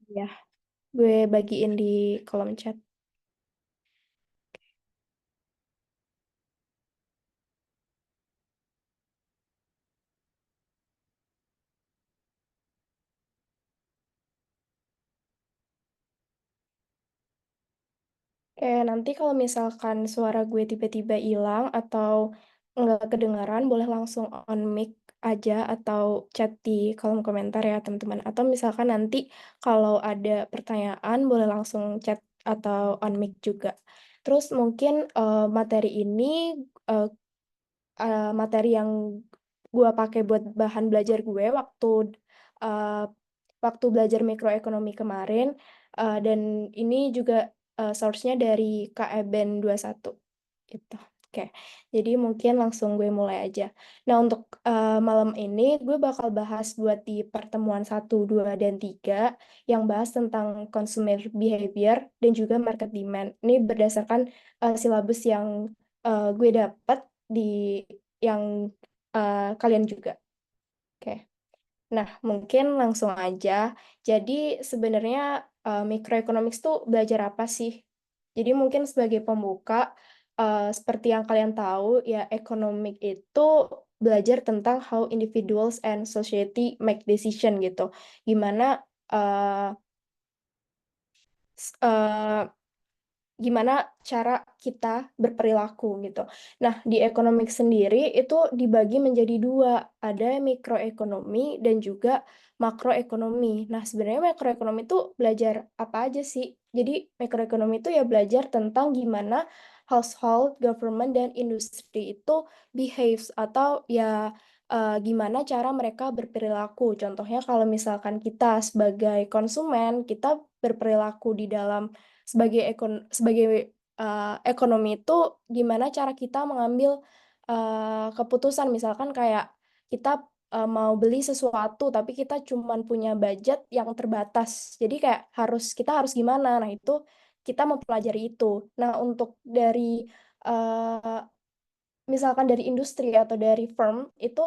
Ya, gue bagiin di kolom chat. Nanti kalau misalkan suara gue tiba-tiba hilang atau nggak kedengaran, boleh langsung on mic aja atau chat di kolom komentar ya teman-teman. Atau misalkan nanti kalau ada pertanyaan, boleh langsung chat atau on mic juga. Terus mungkin materi ini eh, materi yang gue pakai buat bahan belajar gue uh, waktu belajar mikroekonomi kemarin, dan ini juga source-nya dari KEBEN 21 gitu. Oke, jadi mungkin langsung gue mulai aja. Nah, untuk malam ini gue bakal bahas buat di pertemuan 1, 2, dan 3 yang bahas tentang consumer behavior dan juga market demand. Ini berdasarkan silabus yang gue dapat di yang kalian juga. Oke. Nah, mungkin langsung aja. Jadi sebenarnya microeconomics tuh belajar apa sih? Jadi mungkin sebagai pembuka, seperti yang kalian tahu, ya economic itu belajar tentang how individuals and society make decision gitu. Gimana uh, s- uh, gimana cara kita berperilaku gitu. Nah, di ekonomik sendiri itu dibagi menjadi dua, ada mikroekonomi dan juga makroekonomi. Nah, sebenarnya makroekonomi itu belajar apa aja sih? Jadi, makroekonomi itu ya belajar tentang gimana household, government, dan industri itu behaves atau ya gimana cara mereka berperilaku. Contohnya kalau misalkan kita sebagai konsumen, kita berperilaku di dalam sebagai ekonomi itu gimana cara kita mengambil keputusan, misalkan kayak kita mau beli sesuatu tapi kita cuman punya budget yang terbatas, jadi kayak kita harus gimana. Nah, itu kita mempelajari itu. Nah, untuk dari eh, misalkan dari industri atau dari firm itu,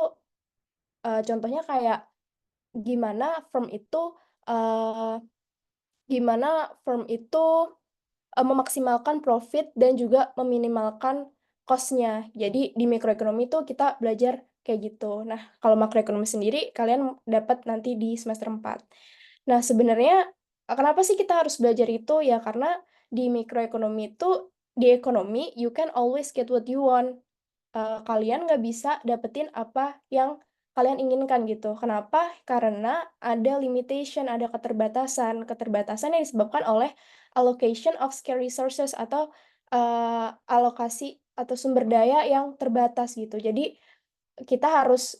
contohnya kayak gimana firm itu eh, gimana firm itu memaksimalkan profit dan juga meminimalkan cost-nya. Jadi di mikroekonomi itu kita belajar kayak gitu. Nah, kalau makroekonomi sendiri kalian dapat nanti di semester 4. Nah, sebenarnya kenapa sih kita harus belajar itu? Ya karena di mikroekonomi itu, di ekonomi, you can always get what you want. Kalian nggak bisa dapetin apa yang kalian inginkan gitu. Kenapa? Karena ada limitation, ada keterbatasan. Keterbatasan yang disebabkan oleh allocation of scarce resources atau alokasi atau sumber daya yang terbatas gitu. Jadi kita harus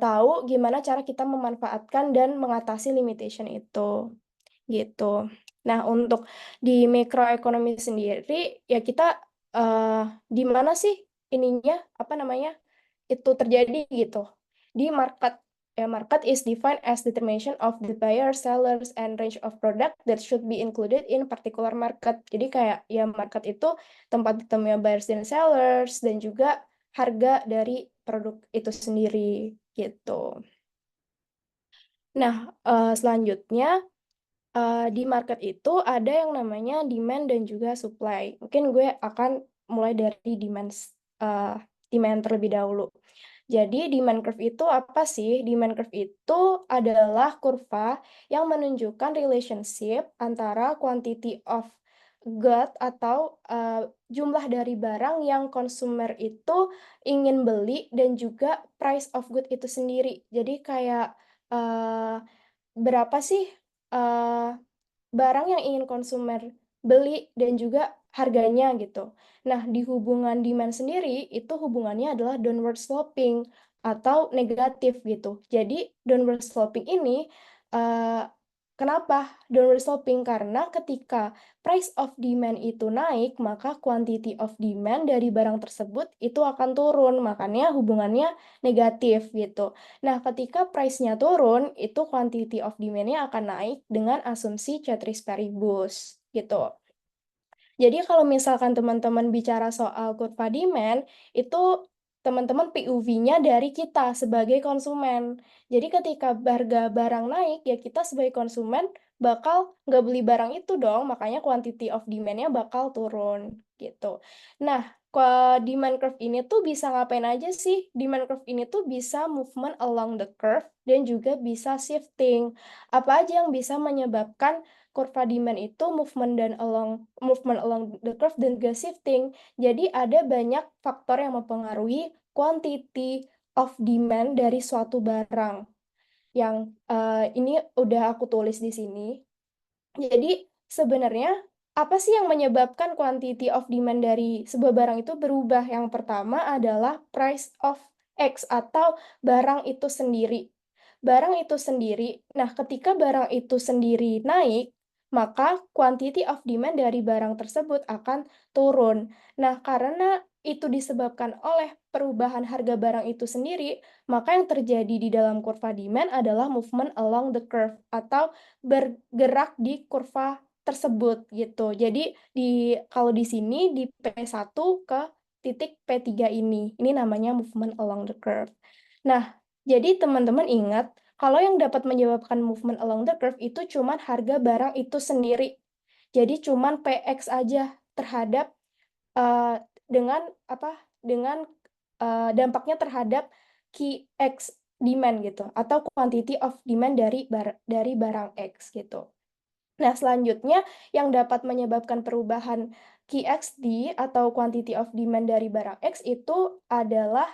tahu gimana cara kita memanfaatkan dan mengatasi limitation itu gitu. Nah, untuk di mikroekonomi sendiri ya kita eh, di mana sih ininya apa namanya itu terjadi gitu. Di market. Ya, market is defined as determination of the buyer, sellers, and range of product that should be included in particular market. Jadi kayak ya market itu tempat ditemunya buyers dan sellers dan juga harga dari produk itu sendiri gitu. Nah, selanjutnya di market itu ada yang namanya demand dan juga supply. Mungkin gue akan mulai dari uh, demand terlebih dahulu. Jadi demand curve itu apa sih? Demand curve itu adalah kurva yang menunjukkan relationship antara quantity of good atau jumlah dari barang yang konsumer itu ingin beli dan juga price of good itu sendiri. Jadi kayak uh, berapa sih uh, barang yang ingin konsumer beli dan juga harganya gitu. Nah, di hubungan demand sendiri itu hubungannya adalah downward sloping atau negatif gitu. Jadi downward sloping ini eh, kenapa downward sloping? Karena ketika price of demand itu naik, maka quantity of demand dari barang tersebut itu akan turun. Makanya hubungannya negatif gitu. Nah, ketika price-nya turun, itu quantity of demand-nya akan naik dengan asumsi ceteris paribus gitu. Jadi kalau misalkan teman-teman bicara soal kurva demand, itu teman-teman POV-nya dari kita sebagai konsumen. Jadi ketika harga barang naik, ya kita sebagai konsumen bakal nggak beli barang itu dong, makanya quantity of demand-nya bakal turun gitu. Nah, demand curve ini tuh bisa ngapain aja sih? Demand curve ini tuh bisa movement along the curve dan juga bisa shifting. Apa aja yang bisa menyebabkan kurva demand itu movement along the curve dan juga shifting? Jadi ada banyak faktor yang mempengaruhi quantity of demand dari suatu barang. Yang ini udah aku tulis di sini. Jadi sebenarnya apa sih yang menyebabkan quantity of demand dari sebuah barang itu berubah? Yang pertama adalah price of X atau barang itu sendiri. Barang itu sendiri, nah ketika barang itu sendiri naik, maka quantity of demand dari barang tersebut akan turun. Nah, karena itu disebabkan oleh perubahan harga barang itu sendiri, maka yang terjadi di dalam kurva demand adalah movement along the curve atau bergerak di kurva tersebut gitu. Jadi kalau di sini di P1 ke titik P3 ini namanya movement along the curve. Nah, jadi teman-teman ingat kalau yang dapat menyebabkan movement along the curve itu cuman harga barang itu sendiri. Jadi cuman PX aja terhadap dengan apa? Dengan dampaknya terhadap QX demand gitu atau quantity of demand dari barang X gitu. Nah, selanjutnya yang dapat menyebabkan perubahan QXD atau quantity of demand dari barang X itu adalah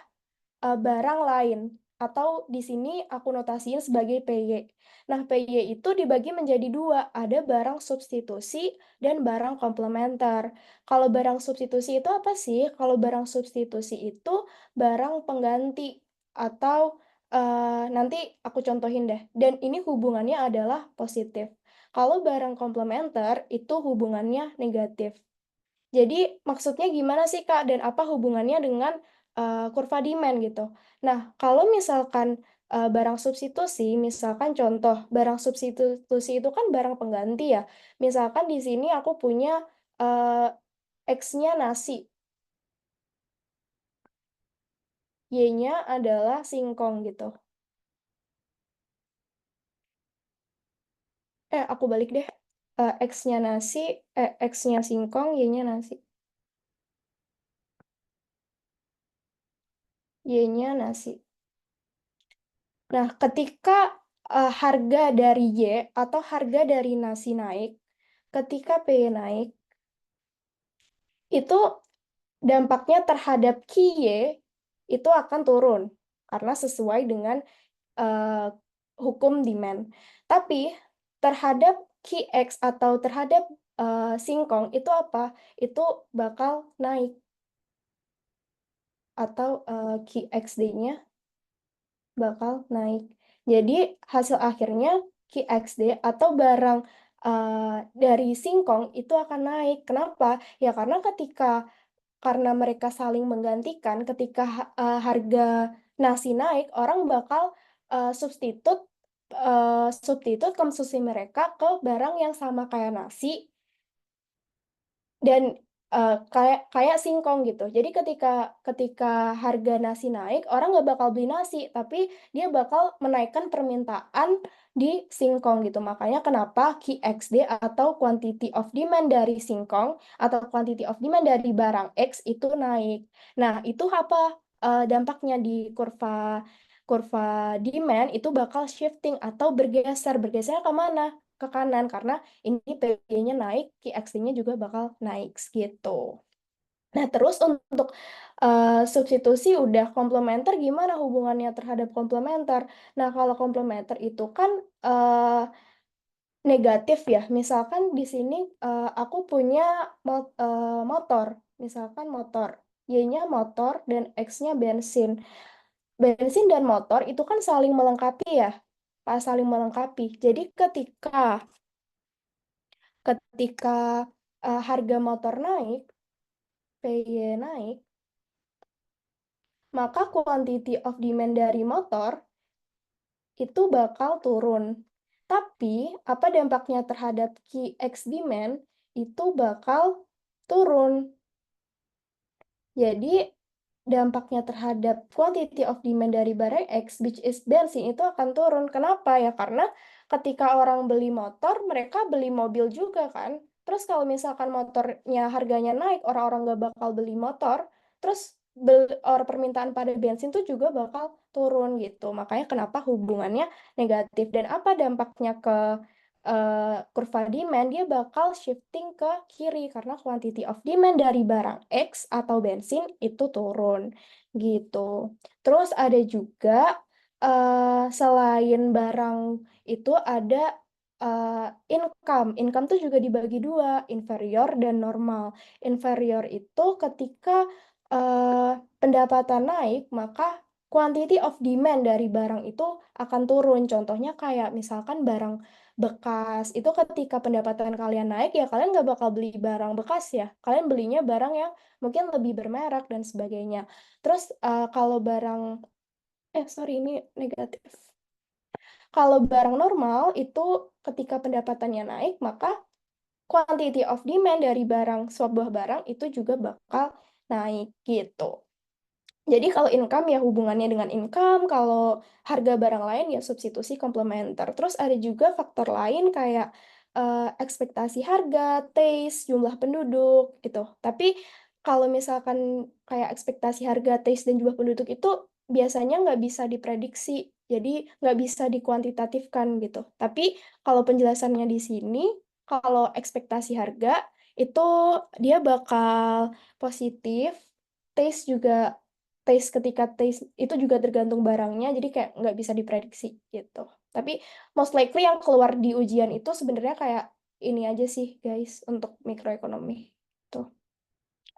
barang lain atau di sini aku notasiin sebagai PY. Nah, PY itu dibagi menjadi dua, ada barang substitusi dan barang komplementer. Kalau barang substitusi itu apa sih? Kalau barang substitusi itu barang pengganti atau nanti aku contohin deh. Dan ini hubungannya adalah positif. Kalau barang komplementer itu hubungannya negatif. Jadi maksudnya gimana sih Kak? Dan apa hubungannya dengan kurva demand gitu? Nah, kalau misalkan barang substitusi, misalkan contoh barang substitusi itu kan barang pengganti ya. Misalkan di sini aku punya uh, X-nya nasi, Y-nya adalah singkong gitu. Aku balik deh. X-nya nasi, X-nya singkong, Y-nya nasi. Y-nya nasi. Nah, ketika harga dari Y atau harga dari nasi naik, ketika PY naik, itu dampaknya terhadap QY itu akan turun karena sesuai dengan uh, hukum demand. Tapi terhadap QX atau terhadap singkong itu apa? Itu bakal naik atau QXD-nya bakal naik. Jadi hasil akhirnya QXD atau barang dari singkong itu akan naik. Kenapa? Ya karena mereka saling menggantikan. Ketika harga nasi naik, orang bakal substitut konsumsi mereka ke barang yang sama kayak nasi dan kayak kayak singkong gitu. Jadi ketika ketika harga nasi naik, orang nggak bakal beli nasi, tapi dia bakal menaikkan permintaan di singkong gitu. Makanya kenapa QXD atau quantity of demand dari singkong atau quantity of demand dari barang X itu naik. Nah, itu apa dampaknya di kurva kurva demand itu bakal shifting atau bergeser. Bergeser ke mana? Ke kanan karena ini PG-nya naik, QXD-nya juga bakal naik gitu. Nah, terus untuk substitusi udah komplementer gimana hubungannya terhadap komplementer? Nah, kalau komplementer itu kan negatif ya. Misalkan di sini aku punya motor, misalkan motor. Y-nya motor dan X-nya bensin. Bensin dan motor itu kan saling melengkapi ya. Saling melengkapi. Jadi ketika harga motor naik, PY naik, maka quantity of demand dari motor itu bakal turun. Tapi, apa dampaknya terhadap QX demand itu bakal turun. Jadi, dampaknya terhadap quantity of demand dari barang X, which is bensin, itu akan turun. Kenapa ya? Karena ketika orang beli motor, mereka beli mobil juga kan. Terus kalau misalkan motornya harganya naik, orang-orang nggak bakal beli motor, terus permintaan pada bensin tuh juga bakal turun gitu. Makanya kenapa hubungannya negatif. Dan apa dampaknya ke kurva demand, dia bakal shifting ke kiri karena quantity of demand dari barang X atau bensin itu turun gitu. Terus ada juga selain barang itu ada income. Income tuh juga dibagi dua, inferior dan normal. Inferior itu ketika pendapatan naik, maka quantity of demand dari barang itu akan turun. Contohnya kayak misalkan barang bekas, itu ketika pendapatan kalian naik, ya kalian nggak bakal beli barang bekas ya. Kalian belinya barang yang mungkin lebih bermerek dan sebagainya. Terus kalau barang, sorry ini negatif. Kalau barang normal itu ketika pendapatannya naik, maka quantity of demand dari sebuah barang itu juga bakal naik gitu. Jadi kalau income ya hubungannya dengan income, kalau harga barang lain ya substitusi komplementer. Terus ada juga faktor lain kayak ekspektasi harga, taste, jumlah penduduk gitu. Tapi kalau misalkan kayak ekspektasi harga, taste, dan jumlah penduduk itu biasanya nggak bisa diprediksi, jadi nggak bisa dikuantitatifkan gitu. Tapi kalau penjelasannya di sini, kalau ekspektasi harga itu dia bakal positif, ketika taste itu juga tergantung barangnya, jadi kayak nggak bisa diprediksi gitu. Tapi most likely yang keluar di ujian itu sebenarnya kayak ini aja sih guys untuk mikroekonomi tuh.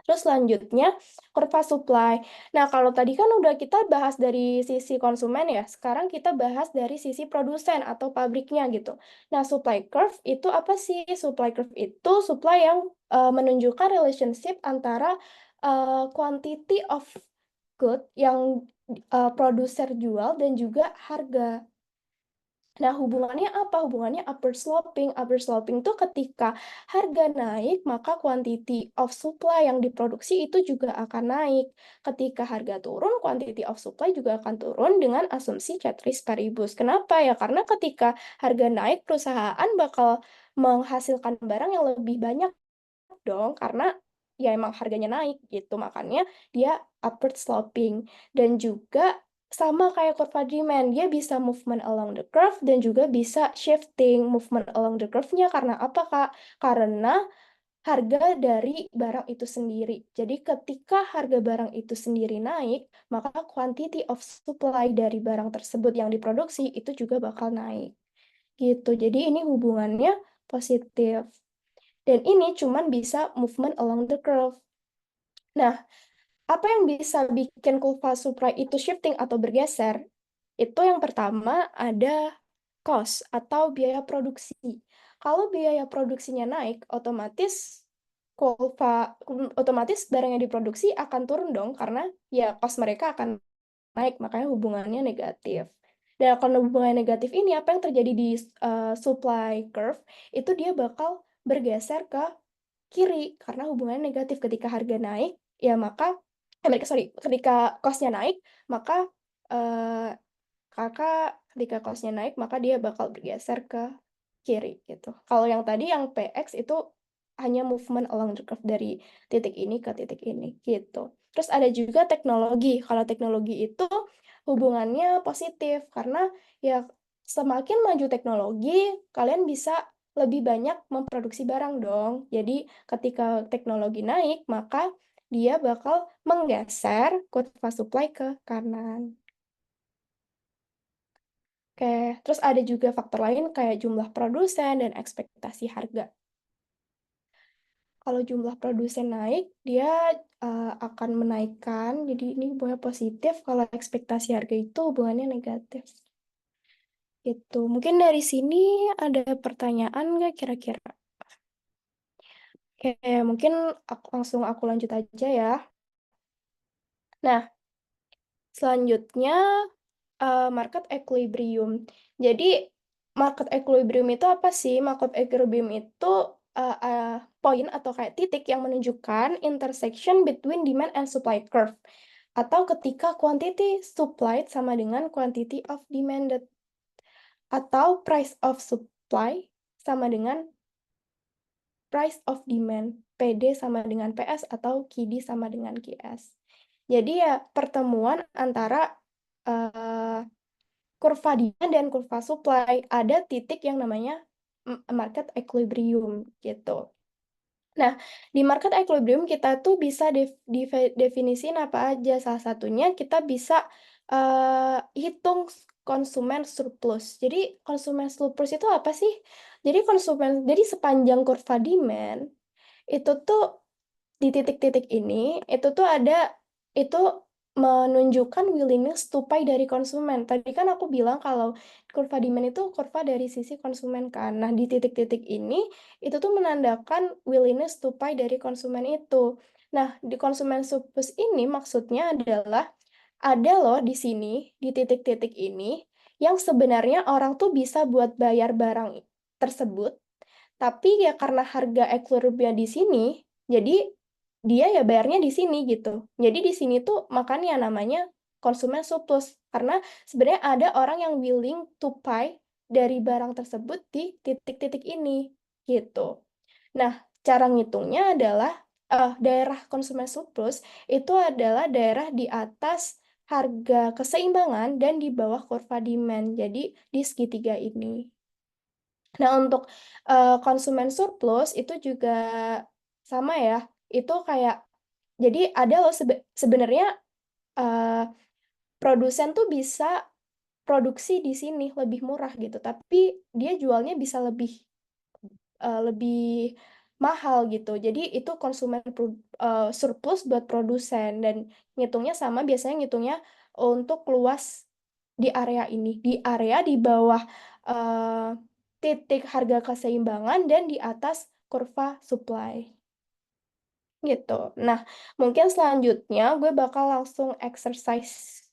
Terus selanjutnya kurva supply. Nah, kalau tadi kan udah kita bahas dari sisi konsumen ya, sekarang kita bahas dari sisi produsen atau pabriknya gitu. Nah, supply curve itu apa sih? Supply curve itu supply yang menunjukkan relationship antara quantity of good yang produser jual dan juga harga. Nah, hubungannya apa? Hubungannya upward sloping. Upward sloping itu ketika harga naik, maka quantity of supply yang diproduksi itu juga akan naik. Ketika harga turun, quantity of supply juga akan turun dengan asumsi ceteris paribus. Kenapa ya? Karena ketika harga naik, perusahaan bakal menghasilkan barang yang lebih banyak dong, karena ya emang harganya naik gitu. Makanya dia upward sloping. Dan juga sama kayak kurva demand, dia bisa movement along the curve dan juga bisa shifting movement along the curve-nya. Karena apa, Kak? Karena harga dari barang itu sendiri. Jadi ketika harga barang itu sendiri naik, maka quantity of supply dari barang tersebut yang diproduksi itu juga bakal naik. Gitu. Jadi ini hubungannya positif. Dan ini cuman bisa movement along the curve. Nah, apa yang bisa bikin kurva supply itu shifting atau bergeser? Itu yang pertama ada cost atau biaya produksi. Kalau biaya produksinya naik, otomatis barang yang diproduksi akan turun dong karena ya cost mereka akan naik, makanya hubungannya negatif. Dan kalau hubungannya negatif ini, apa yang terjadi di supply curve, itu dia bakal bergeser ke kiri karena hubungannya negatif. Ketika harga naik ya maka ketika cost-nya naik, maka eh, ketika cost-nya naik maka dia bakal bergeser ke kiri gitu. Kalau yang tadi yang PX itu hanya movement along the curve dari titik ini ke titik ini gitu. Terus ada juga teknologi. Kalau teknologi itu hubungannya positif karena ya semakin maju teknologi, kalian bisa lebih banyak memproduksi barang dong. Jadi ketika teknologi naik, maka dia bakal menggeser kurva supply ke kanan. Oke, terus ada juga faktor lain kayak jumlah produsen dan ekspektasi harga. Kalau jumlah produsen naik, dia akan menaikkan, jadi ini hubungannya positif. Kalau ekspektasi harga itu hubungannya negatif. Itu mungkin dari sini ada pertanyaan nggak kira-kira? Oke, mungkin langsung aku lanjut aja ya. Nah, selanjutnya market equilibrium. Jadi market equilibrium itu apa sih? Market equilibrium itu poin atau kayak titik yang menunjukkan intersection between demand and supply curve atau ketika quantity supplied sama dengan quantity of demanded, atau price of supply sama dengan price of demand, PD sama dengan PS atau QD sama dengan QS. Jadi ya pertemuan antara kurva demand dan kurva supply, ada titik yang namanya market equilibrium gitu. Nah, di market equilibrium kita tuh bisa definisiin apa aja. Salah satunya kita bisa hitung konsumen surplus. Jadi konsumen surplus itu apa sih? Jadi sepanjang kurva demand itu tuh di titik-titik ini itu tuh ada itu menunjukkan willingness to pay dari konsumen. Tadi kan aku bilang kalau kurva demand itu kurva dari sisi konsumen kan. Nah, di titik-titik ini itu tuh menandakan willingness to pay dari konsumen itu. Nah, di konsumen surplus ini maksudnya adalah ada loh di sini, di titik-titik ini, yang sebenarnya orang tuh bisa buat bayar barang tersebut, tapi ya karena harga equilibrium di sini, jadi dia ya bayarnya di sini gitu. Jadi di sini tuh makanya namanya konsumen surplus, karena sebenarnya ada orang yang willing to pay dari barang tersebut di titik-titik ini gitu. Nah, cara ngitungnya adalah daerah konsumen surplus itu adalah daerah di atas harga keseimbangan dan di bawah kurva demand. Jadi di segitiga ini. Nah, untuk konsumen surplus itu juga sama ya. Itu kayak jadi ada loh sebenarnya uh, produsen tuh bisa produksi di sini lebih murah gitu, tapi dia jualnya bisa lebih mahal gitu. Jadi itu konsumen surplus buat produsen, dan ngitungnya sama, biasanya ngitungnya untuk luas di area ini, di area di bawah uh, titik harga keseimbangan dan di atas kurva supply gitu. Nah, mungkin selanjutnya gue bakal langsung exercise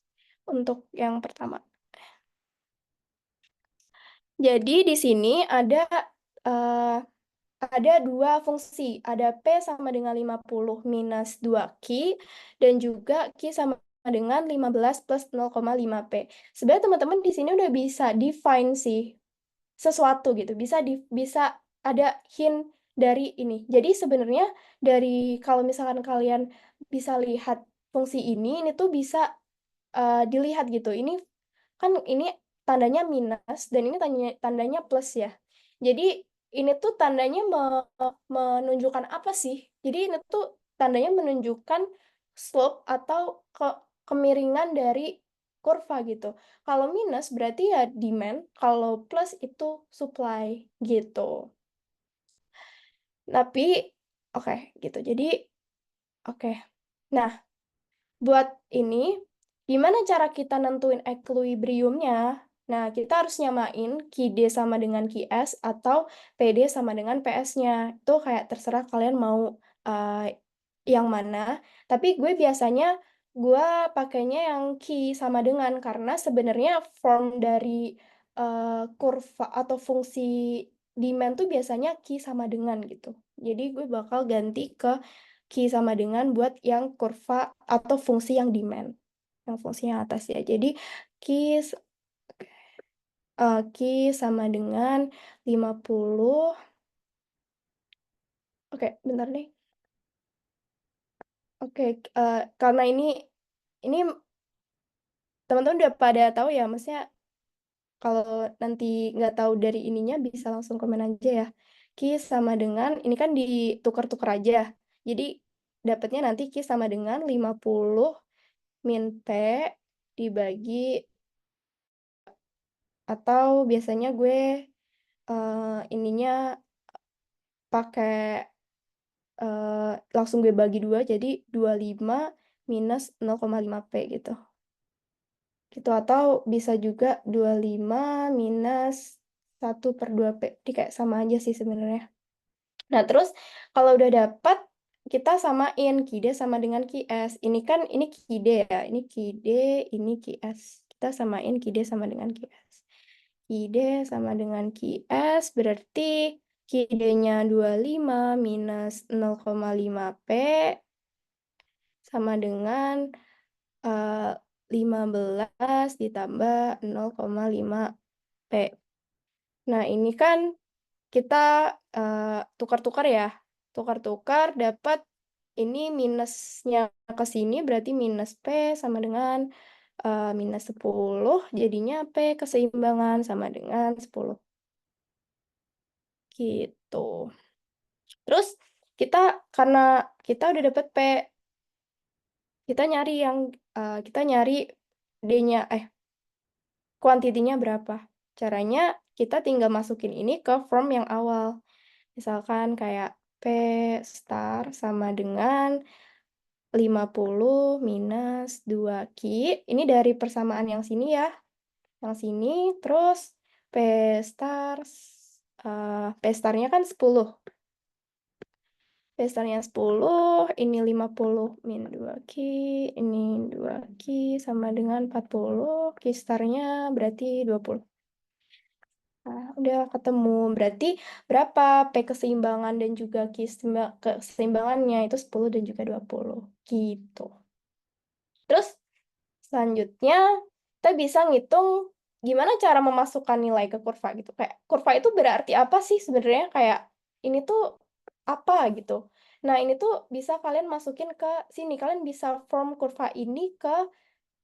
untuk yang pertama. Jadi di sini ada dua fungsi, ada P sama dengan 50 minus 2Q, dan juga Q sama dengan 15 plus 0,5 P. Sebenarnya teman-teman di sini udah bisa define sih sesuatu gitu, bisa ada hint dari ini. Jadi sebenarnya dari kalau misalkan kalian bisa lihat fungsi ini tuh bisa dilihat gitu. Ini kan ini tandanya minus dan ini tandanya plus ya. Jadi ini tuh tandanya menunjukkan apa sih? Jadi ini tuh tandanya menunjukkan slope atau kemiringan dari kurva gitu. Kalau minus berarti ya demand, kalau plus itu supply gitu. Tapi oke gitu. Jadi oke. Nah, buat ini, gimana cara kita nentuin equilibriumnya? Nah, kita harus nyamain QD sama dengan QS atau PD sama dengan PS-nya. Itu kayak terserah kalian mau yang mana. Tapi gue pakainya yang Q sama dengan, karena sebenarnya form dari kurva atau fungsi demand tuh biasanya Q sama dengan gitu. Jadi gue bakal ganti ke Q sama dengan buat yang kurva atau fungsi yang demand, yang fungsi yang atas ya. Jadi Q, Q sama dengan 50. Oke, bentar nih. Oke, karena ini teman-teman udah pada tahu ya, maksudnya kalau nanti nggak tahu dari ininya bisa langsung komen aja ya. Q sama dengan, ini kan ditukar-tukar aja. Jadi dapatnya nanti Q sama dengan 50 min P dibagi, atau biasanya gue ininya pakai langsung gue bagi 2, jadi 25 minus 0,5 P gitu. Gitu, atau bisa juga 25 minus 1 per 2 P. Jadi kayak sama aja sih sebenarnya. Nah, terus kalau udah dapat, kita samain QD sama dengan QS. Ini kan ini QD ya, ini QD, ini QS. Kita samain QD sama dengan QS. QD sama dengan QS berarti QD-nya 25 minus 0,5 P sama dengan eh, 15 ditambah 0,5 P. Nah, ini kan kita tukar-tukar ya. Tukar-tukar dapat ini minusnya ke sini berarti minus P sama dengan minus 10. Jadinya P keseimbangan sama dengan 10. Gitu. Terus kita karena kita udah dapat P, kita nyari D-nya kuantitinya berapa. Caranya kita tinggal masukin ini ke form yang awal. Misalkan kayak P star sama dengan 50 minus 2Q. Ini dari persamaan yang sini ya. Yang sini, terus P star, P starnya kan 10. P starnya 10, ini 50 min 2Q, ini 2Q sama dengan 40. Q starnya berarti 20. Nah, udah ketemu. Berarti berapa P keseimbangan dan juga keseimbangannya itu 10 dan juga 20. Gitu. Terus selanjutnya kita bisa ngitung gimana cara memasukkan nilai ke kurva gitu. Kayak kurva itu berarti apa sih sebenarnya? Kayak ini tuh apa gitu. Nah, ini tuh bisa kalian masukin ke sini. Kalian bisa form kurva ini ke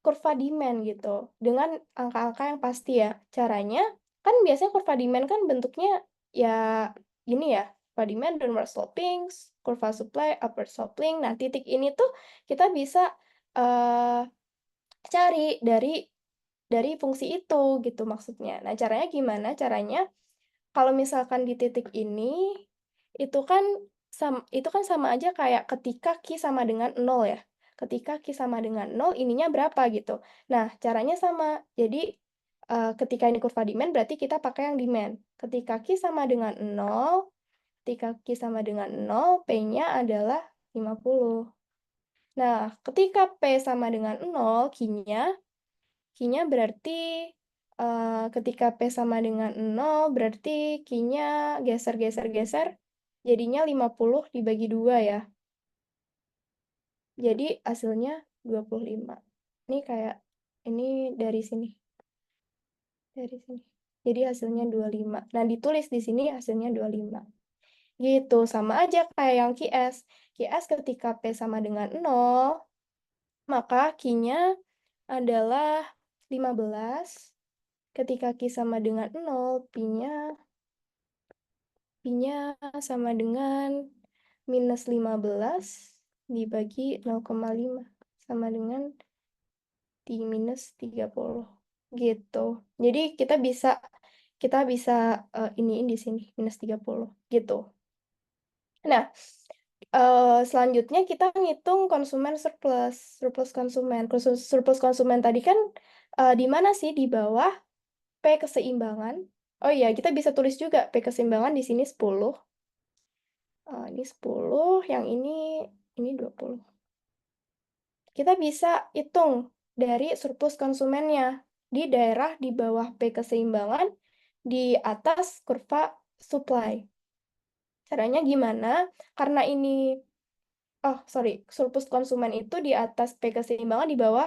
kurva demand gitu dengan angka-angka yang pasti ya. Caranya kan biasanya kurva demand kan bentuknya ya gini ya. Kurva demand downward sloping, kurva supply upward sloping. Nah, titik ini tuh kita bisa eh cari dari fungsi itu gitu maksudnya. Nah, caranya gimana? Caranya kalau misalkan di titik ini itu kan sama aja kayak ketika Q sama dengan 0 ya. Ketika Q sama dengan 0 ininya berapa gitu. Nah, caranya sama. Jadi ketika ini kurva demand berarti kita pakai yang demand. Ketika Q sama dengan 0, ketika Q sama dengan 0, P-nya adalah 50. Nah, ketika P sama dengan 0, Q-nya berarti ketika P sama dengan 0, berarti Q-nya geser-geser-geser, jadinya 50 dibagi 2 ya. Jadi hasilnya 25. Ini kayak, ini dari sini. Dari sini. Jadi hasilnya 25. Nah, ditulis di sini hasilnya 25. Gitu, sama aja kayak yang QS. QS ketika P sama dengan 0, maka Q-nya adalah 15. Ketika Q sama dengan 0, Pi-nya sama dengan minus 15 dibagi 0,5 sama dengan minus 30. Gitu. Jadi kita bisa iniin di sini minus 30 gitu. Nah, selanjutnya kita ngitung konsumen surplus konsumen. Surplus konsumen tadi kan di mana sih? Di bawah P keseimbangan. Oh iya, kita bisa tulis juga P keseimbangan di sini 10. Ini 10, yang ini 20. Kita bisa hitung dari surplus konsumennya di daerah di bawah P keseimbangan di atas kurva supply. Caranya gimana? Karena ini surplus konsumen itu di atas P keseimbangan di bawah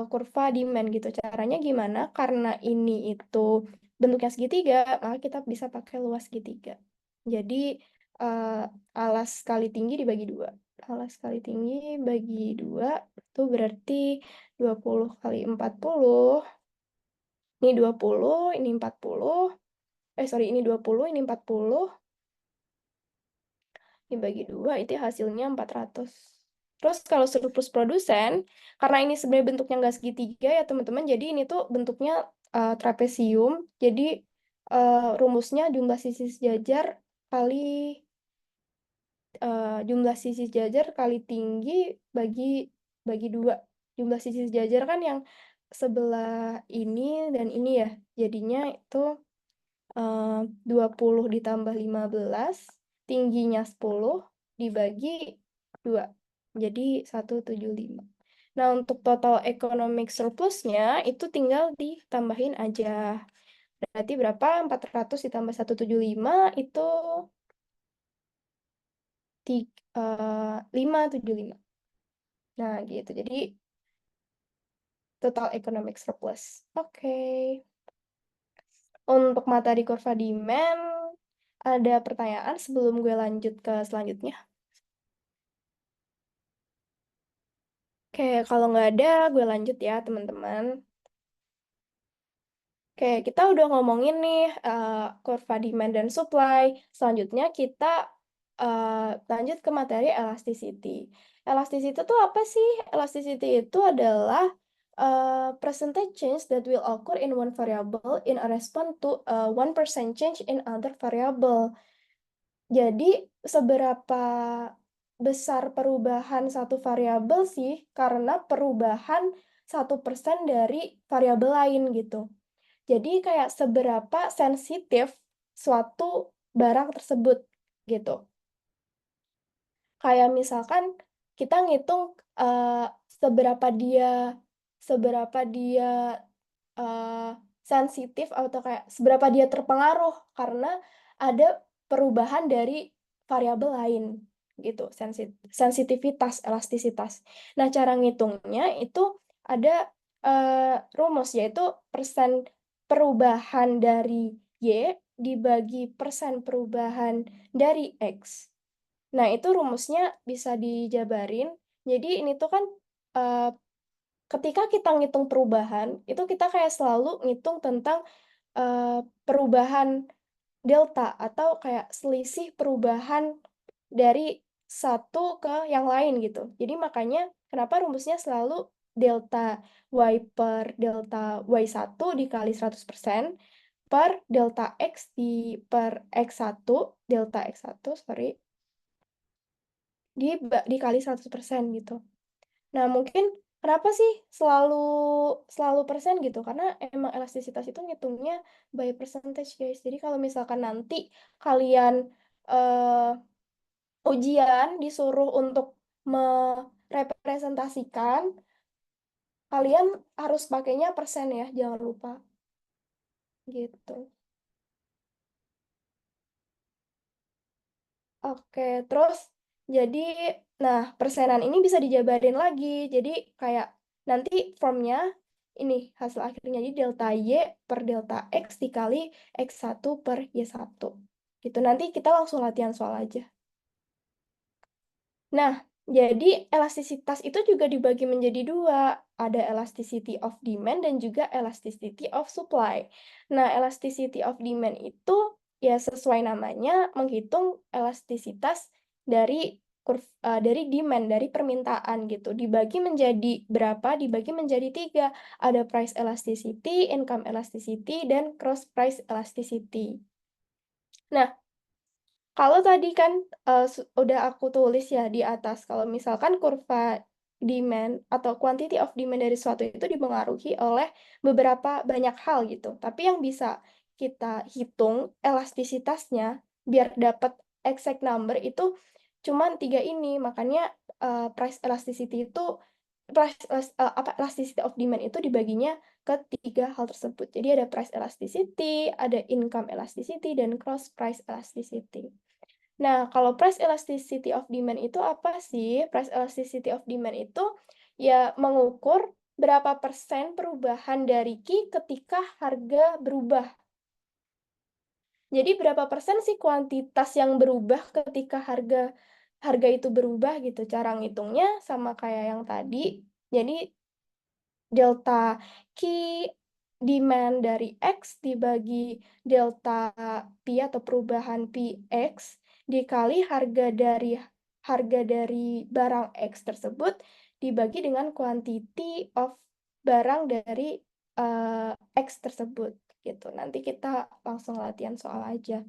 kurva demand gitu. Caranya gimana? Karena ini itu bentuknya segitiga, maka kita bisa pakai luas segitiga. Jadi alas kali tinggi dibagi 2. Alas kali tinggi bagi 2 itu berarti 20 kali 40. Ini 20, ini 40. Ini 20, ini 40. Dibagi 2 itu hasilnya 400. Terus kalau surplus produsen, karena ini sebenarnya bentuknya nggak segitiga ya teman-teman, jadi ini tuh bentuknya trapesium. Jadi rumusnya jumlah sisi sejajar kali jumlah sisi sejajar kali tinggi bagi 2. Jumlah sisi sejajar kan yang sebelah ini dan ini ya. Jadinya itu 20 ditambah 15, tingginya 10, dibagi 2. Jadi 175. Nah, untuk total economic surplusnya itu tinggal ditambahin aja. Berarti berapa? 400 ditambah 175 itu 575. Nah, gitu. Jadi total economic surplus. Oke. Untuk materi kurva demand, ada pertanyaan sebelum gue lanjut ke selanjutnya? Oke, kalau nggak ada, gue lanjut ya, teman-teman. Oke, kita udah ngomongin nih kurva demand dan supply. Selanjutnya kita lanjut ke materi elasticity. Elasticity itu apa sih? Elasticity itu adalah percentage change that will occur in one variable in a response to 1% change in other variable. Jadi, seberapa besar perubahan satu variabel sih karena perubahan 1% dari variabel lain gitu. Jadi kayak seberapa sensitif suatu barang tersebut gitu. Kayak misalkan kita ngitung seberapa dia sensitif atau kayak seberapa dia terpengaruh karena ada perubahan dari variabel lain gitu, sensitivitas, elastisitas. Nah, cara ngitungnya itu ada rumus, yaitu persen perubahan dari Y dibagi persen perubahan dari X. Nah, itu rumusnya bisa dijabarin. Jadi ini tuh kan ketika kita ngitung perubahan, itu kita kayak selalu ngitung tentang perubahan delta atau kayak selisih perubahan dari satu ke yang lain gitu. Jadi makanya kenapa rumusnya selalu delta Y per delta Y1 dikali 100% per delta X per X1, delta X1, sorry, dikali 100% gitu. Nah, mungkin kenapa sih selalu persen gitu? Karena emang elastisitas itu ngitungnya by percentage, guys. Jadi kalau misalkan nanti kalian ujian disuruh untuk merepresentasikan, kalian harus pakainya persen ya, jangan lupa. Gitu. Oke, terus jadi, nah persenan ini bisa dijabarin lagi. Jadi kayak nanti formnya ini hasil akhirnya jadi delta Y per delta X dikali X1 per Y1. Gitu, nanti kita langsung latihan soal aja. Nah, jadi elastisitas itu juga dibagi menjadi dua. Ada elasticity of demand dan juga elasticity of supply. Nah, elasticity of demand itu ya sesuai namanya menghitung elastisitas dari demand, dari permintaan gitu. Dibagi menjadi berapa? Dibagi menjadi 3. Ada price elasticity, income elasticity, dan cross price elasticity. Nah, kalau tadi kan udah aku tulis ya di atas, kalau misalkan kurva demand atau quantity of demand dari suatu itu dipengaruhi oleh beberapa banyak hal gitu. Tapi yang bisa kita hitung elastisitasnya biar dapat exact number itu cuman 3 ini. Makanya price elasticity itu elasticity of demand itu dibaginya ke 3 hal tersebut. Jadi ada price elasticity, ada income elasticity, dan cross price elasticity. Nah, kalau price elasticity of demand itu apa sih? Price elasticity of demand itu ya mengukur berapa persen perubahan dari Q ketika harga berubah. Jadi berapa persen sih kuantitas yang berubah ketika harga itu berubah gitu. Cara ngitungnya sama kayak yang tadi. Jadi delta Q demand dari X dibagi delta P atau perubahan PX dikali harga dari barang X tersebut dibagi dengan quantity of barang dari X tersebut gitu. Nanti kita langsung latihan soal aja.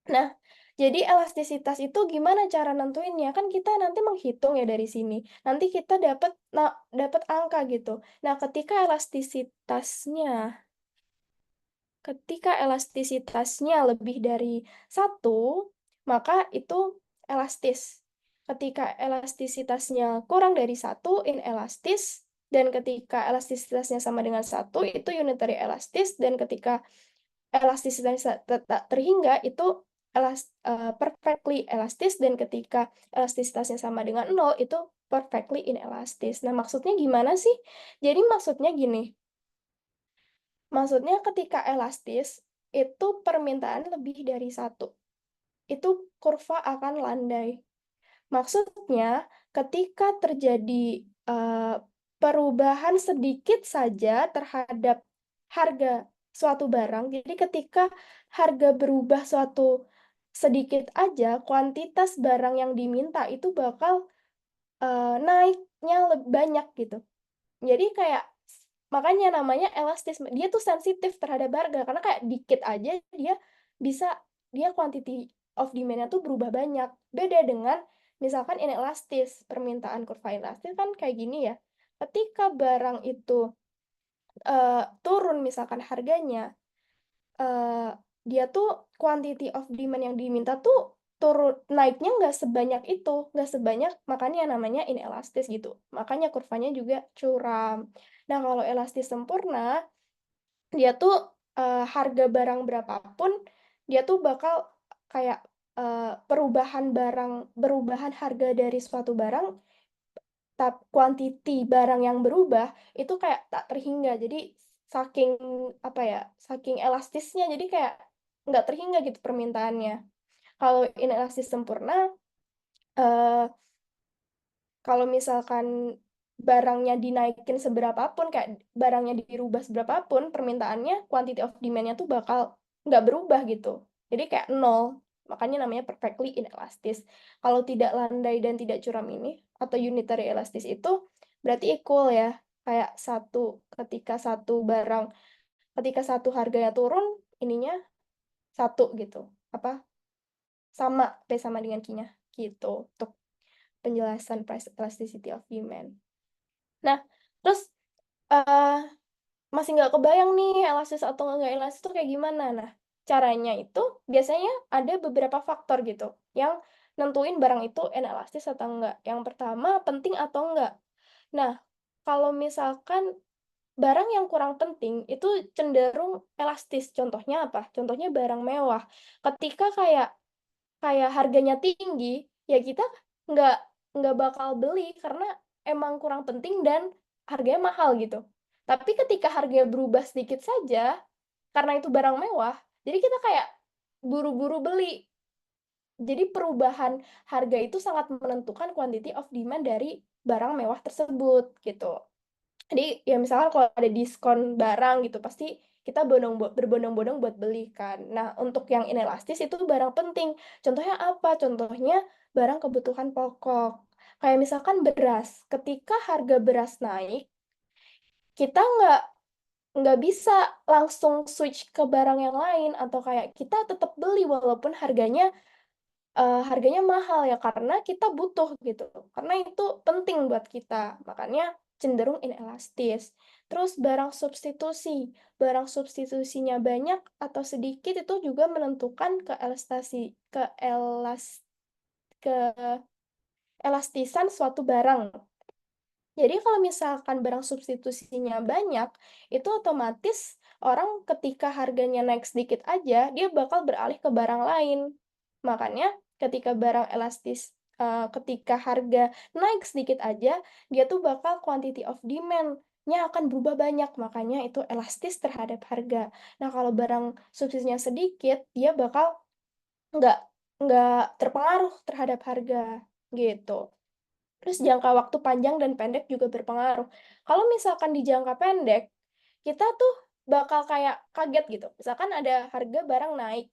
Nah, jadi elastisitas itu gimana cara nentuinnya? Kan kita nanti menghitung ya dari sini. Nanti kita dapat angka gitu. Nah, ketika elastisitasnya lebih dari 1, maka itu elastis. Ketika elastisitasnya kurang dari 1, inelastis. Dan ketika elastisitasnya sama dengan 1, itu unitary elastis. Dan ketika elastisitasnya terhingga, itu perfectly elastis. Dan ketika elastisitasnya sama dengan 0, itu perfectly inelastic. Nah, maksudnya gimana sih? Jadi maksudnya gini, maksudnya ketika elastis, itu permintaan lebih dari satu. Itu kurva akan landai. Maksudnya, ketika terjadi perubahan sedikit saja terhadap harga suatu barang, jadi ketika harga berubah sedikit aja, kuantitas barang yang diminta itu bakal naiknya lebih banyak gitu. Jadi kayak makanya namanya elastis. Dia tuh sensitif terhadap harga karena kayak dikit aja dia quantity of demand-nya tuh berubah banyak. Beda dengan misalkan inelastis, permintaan kurva inelastis kan kayak gini ya. Ketika barang itu turun misalkan harganya, dia tuh quantity of demand yang diminta tuh naiknya nggak sebanyak itu, nggak sebanyak, makanya namanya inelastis gitu. Makanya kurvanya juga curam. Nah, kalau elastis sempurna, dia tuh harga barang berapapun, dia tuh bakal kayak perubahan harga dari suatu barang, quantity barang yang berubah itu kayak tak terhingga. Jadi saking saking elastisnya, jadi kayak nggak terhingga gitu permintaannya. Kalau inelastis sempurna, eh, kalau misalkan barangnya dinaikin seberapapun, kayak barangnya dirubah seberapapun, permintaannya, quantity of demand-nya tuh bakal nggak berubah gitu. Jadi kayak nol. Makanya namanya perfectly inelastis. Kalau tidak landai dan tidak curam ini, atau unitary elastis itu, berarti equal ya. Kayak ketika satu harganya turun, ininya satu gitu. Sama, P sama dengan Q-nya. Gitu. Untuk penjelasan price elasticity of demand. Nah, terus eh masih nggak kebayang nih elastis atau nggak elastis itu kayak gimana. Nah, caranya itu biasanya ada beberapa faktor gitu yang nentuin barang itu inelastis atau enggak. Yang pertama, penting atau enggak. Nah, kalau misalkan barang yang kurang penting itu cenderung elastis. Contohnya apa? Contohnya barang mewah. Ketika kayak kayak harganya tinggi, ya kita nggak nggak bakal beli karena emang kurang penting dan harganya mahal gitu. Tapi ketika harganya berubah sedikit saja, karena itu barang mewah, jadi kita kayak buru-buru beli. Jadi perubahan harga itu sangat menentukan quantity of demand dari barang mewah tersebut gitu. Jadi ya misalkan kalau ada diskon barang gitu pasti kita berbondong-bondong buat beli kan. Nah, untuk yang inelastis itu barang penting. Contohnya apa? Contohnya barang kebutuhan pokok. Kayak misalkan beras. Ketika harga beras naik, kita nggak bisa langsung switch ke barang yang lain atau kayak kita tetap beli walaupun harganya mahal ya karena kita butuh gitu. Karena itu penting buat kita. Makanya cenderung inelastis. Terus barang substitusi. Barang substitusinya banyak atau sedikit itu juga menentukan keelastisan suatu barang. Jadi kalau misalkan barang substitusinya banyak, itu otomatis orang ketika harganya naik sedikit aja, dia bakal beralih ke barang lain. Makanya ketika harga naik sedikit aja, dia tuh bakal quantity of demand-nya akan berubah banyak. Makanya itu elastis terhadap harga. Nah, kalau barang substitusinya sedikit, dia bakal nggak nggak terpengaruh terhadap harga gitu. Terus jangka waktu panjang dan pendek juga berpengaruh. Kalau misalkan di jangka pendek, kita tuh bakal kayak kaget gitu. Misalkan ada harga barang naik,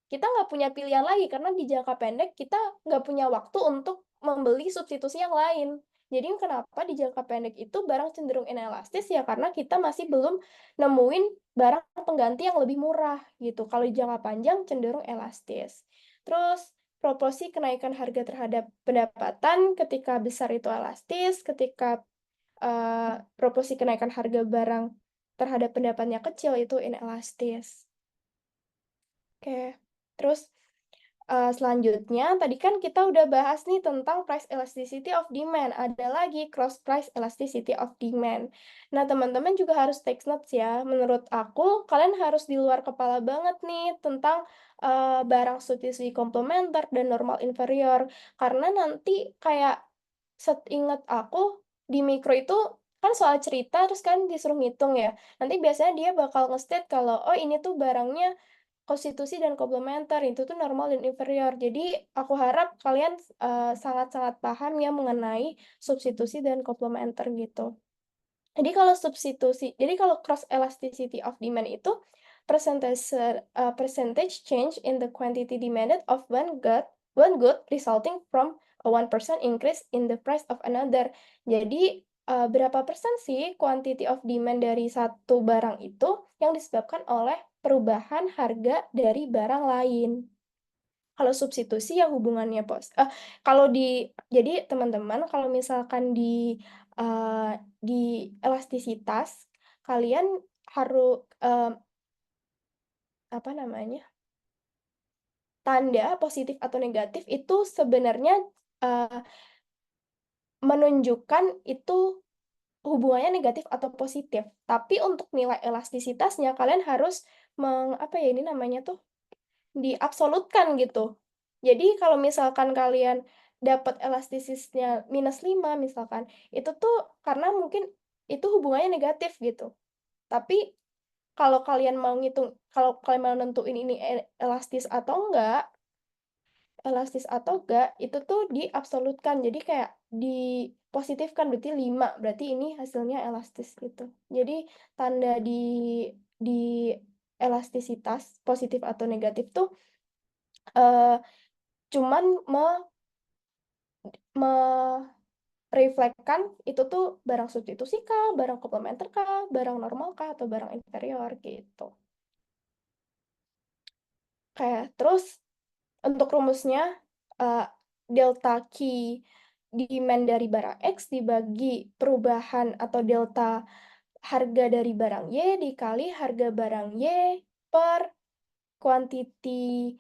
kita nggak punya pilihan lagi karena di jangka pendek kita nggak punya waktu untuk membeli substitusi yang lain. Jadi kenapa di jangka pendek itu barang cenderung inelastis ya karena kita masih belum nemuin barang pengganti yang lebih murah gitu. Kalau di jangka panjang cenderung elastis. Terus proporsi kenaikan harga terhadap pendapatan ketika besar itu elastis, ketika proporsi kenaikan harga barang terhadap pendapatannya kecil itu inelastis. Oke, terus selanjutnya, tadi kan kita udah bahas nih tentang price elasticity of demand. Ada lagi cross price elasticity of demand. Nah, teman-teman juga harus take notes ya. Menurut aku, kalian harus di luar kepala banget nih tentang barang substitusi komplementer dan normal inferior. Karena nanti kayak Seingat aku di mikro itu kan soal cerita terus kan disuruh ngitung ya. Nanti biasanya dia bakal nge-state kalau oh ini tuh barangnya konstitusi dan komplementer, itu tuh normal dan inferior. Jadi aku harap kalian sangat-sangat paham ya mengenai substitusi dan komplementer gitu. Jadi kalau cross elasticity of demand itu percentage change in the quantity demanded of one good resulting from a 1% increase in the price of another. Jadi berapa persen sih quantity of demand dari satu barang itu yang disebabkan oleh perubahan harga dari barang lain. Kalau substitusi ya hubungannya jadi teman-teman kalau misalkan di elastisitas, kalian harus apa namanya, tanda positif atau negatif itu sebenarnya menunjukkan itu hubungannya negatif atau positif. Tapi untuk nilai elastisitasnya kalian harus apa ya ini namanya tuh, diabsolutkan gitu. Jadi kalau misalkan kalian dapat elastisisnya -5 misalkan, itu tuh karena mungkin itu hubungannya negatif gitu. Tapi kalau kalian mau nentuin ini elastis atau enggak, itu tuh diabsolutkan. Jadi kayak dipositifkan, berarti 5 berarti ini hasilnya elastis gitu. Jadi tanda di elastisitas positif atau negatif tuh eh, cuman merefleksikan itu tuh barang substitusi kah, barang komplementer kah, barang normal kah, atau barang inferior gitu. Terus untuk rumusnya delta Q demand dari barang X dibagi perubahan atau delta harga dari barang Y dikali harga barang Y per quantity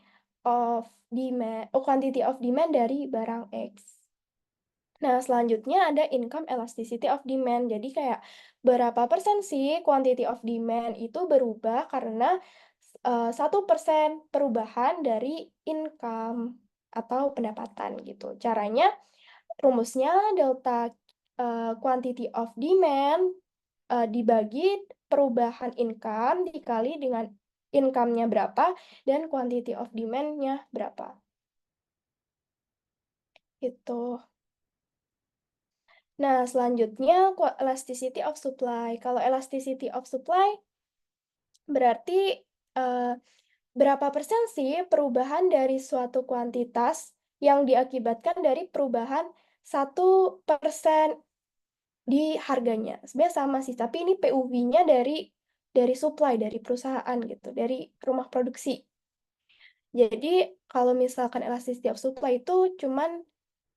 of demand dari barang X. Nah, selanjutnya ada income elasticity of demand. Jadi kayak berapa persen sih quantity of demand itu berubah karena 1% perubahan dari income atau pendapatan gitu. Caranya, rumusnya delta quantity of demand dibagi perubahan income dikali dengan income-nya berapa dan quantity of demand-nya berapa. Itu. Nah, selanjutnya elasticity of supply. Kalau elasticity of supply berarti berapa persen sih perubahan dari suatu kuantitas yang diakibatkan dari perubahan 1% di harganya. Sebenarnya sama sih, tapi ini PUV-nya dari supply, dari perusahaan gitu, dari rumah produksi. Jadi kalau misalkan elasticity of supply itu cuman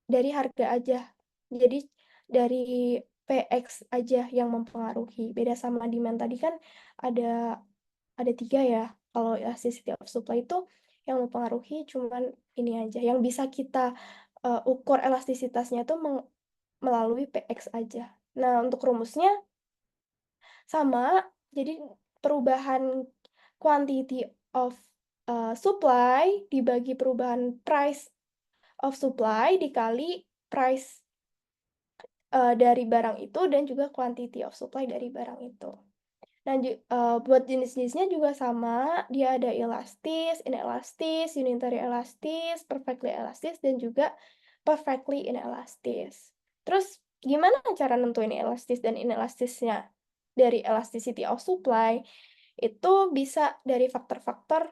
dari harga aja. Jadi dari PX aja yang mempengaruhi. Beda sama demand tadi kan ada ada 3 ya. Kalau elasticity of supply itu yang mempengaruhi cuman ini aja. Yang bisa kita ukur elastisitasnya itu melalui PX aja. Nah, untuk rumusnya sama. Jadi perubahan quantity of supply dibagi perubahan price of supply dikali price dari barang itu dan juga quantity of supply dari barang itu. Nah, buat jenis-jenisnya juga sama, dia ada elastis, inelastis, unitary elastis, perfectly elastis, dan juga perfectly inelastis. Terus, gimana cara nentuin elastis dan inelastisnya? Dari elasticity of supply, itu bisa dari faktor-faktor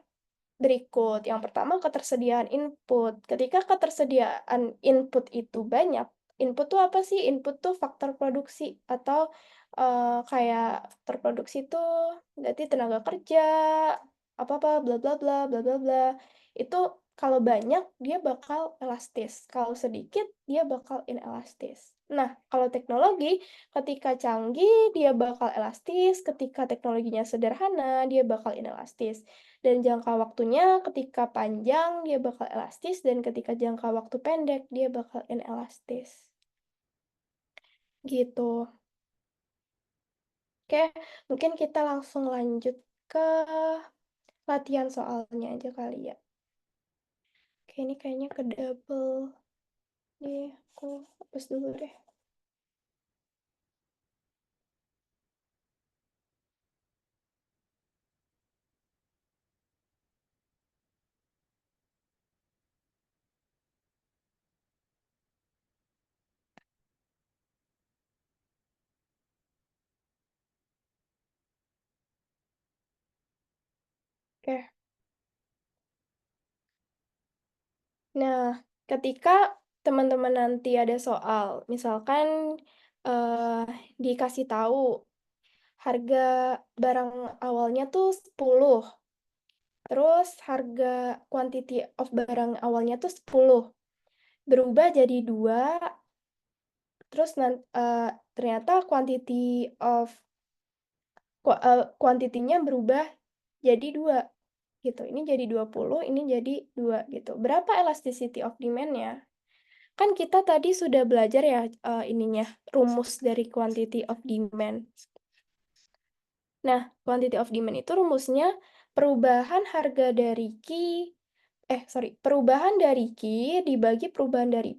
berikut. Yang pertama, ketersediaan input. Ketika ketersediaan input itu banyak, input tuh apa sih? Input tuh faktor produksi atau kayak faktor produksi tuh berarti tenaga kerja, apa-apa, bla bla bla, bla bla bla. Itu kalau banyak dia bakal elastis, kalau sedikit dia bakal inelastis. Nah, kalau teknologi, ketika canggih dia bakal elastis, ketika teknologinya sederhana dia bakal inelastis. Dan jangka waktunya ketika panjang dia bakal elastis, dan ketika jangka waktu pendek dia bakal inelastis. Gitu. Oke, mungkin kita langsung lanjut ke latihan soalnya aja kali ya. Oke, ini kayaknya ke double. Nih, aku hapus dulu deh. Oke. Nah, ketika teman-teman nanti ada soal, misalkan eh, dikasih tahu harga barang awalnya tuh 10, terus harga quantity of barang awalnya tuh 10, berubah jadi 2, terus ternyata quantity of kuantitinya berubah jadi 2 gitu. Ini jadi 20, ini jadi 2 gitu. Berapa elasticity of demand-nya? Kan kita tadi sudah belajar ya ininya, rumus dari quantity of demand. Nah, quantity of demand itu rumusnya perubahan harga dari perubahan dari Q dibagi perubahan dari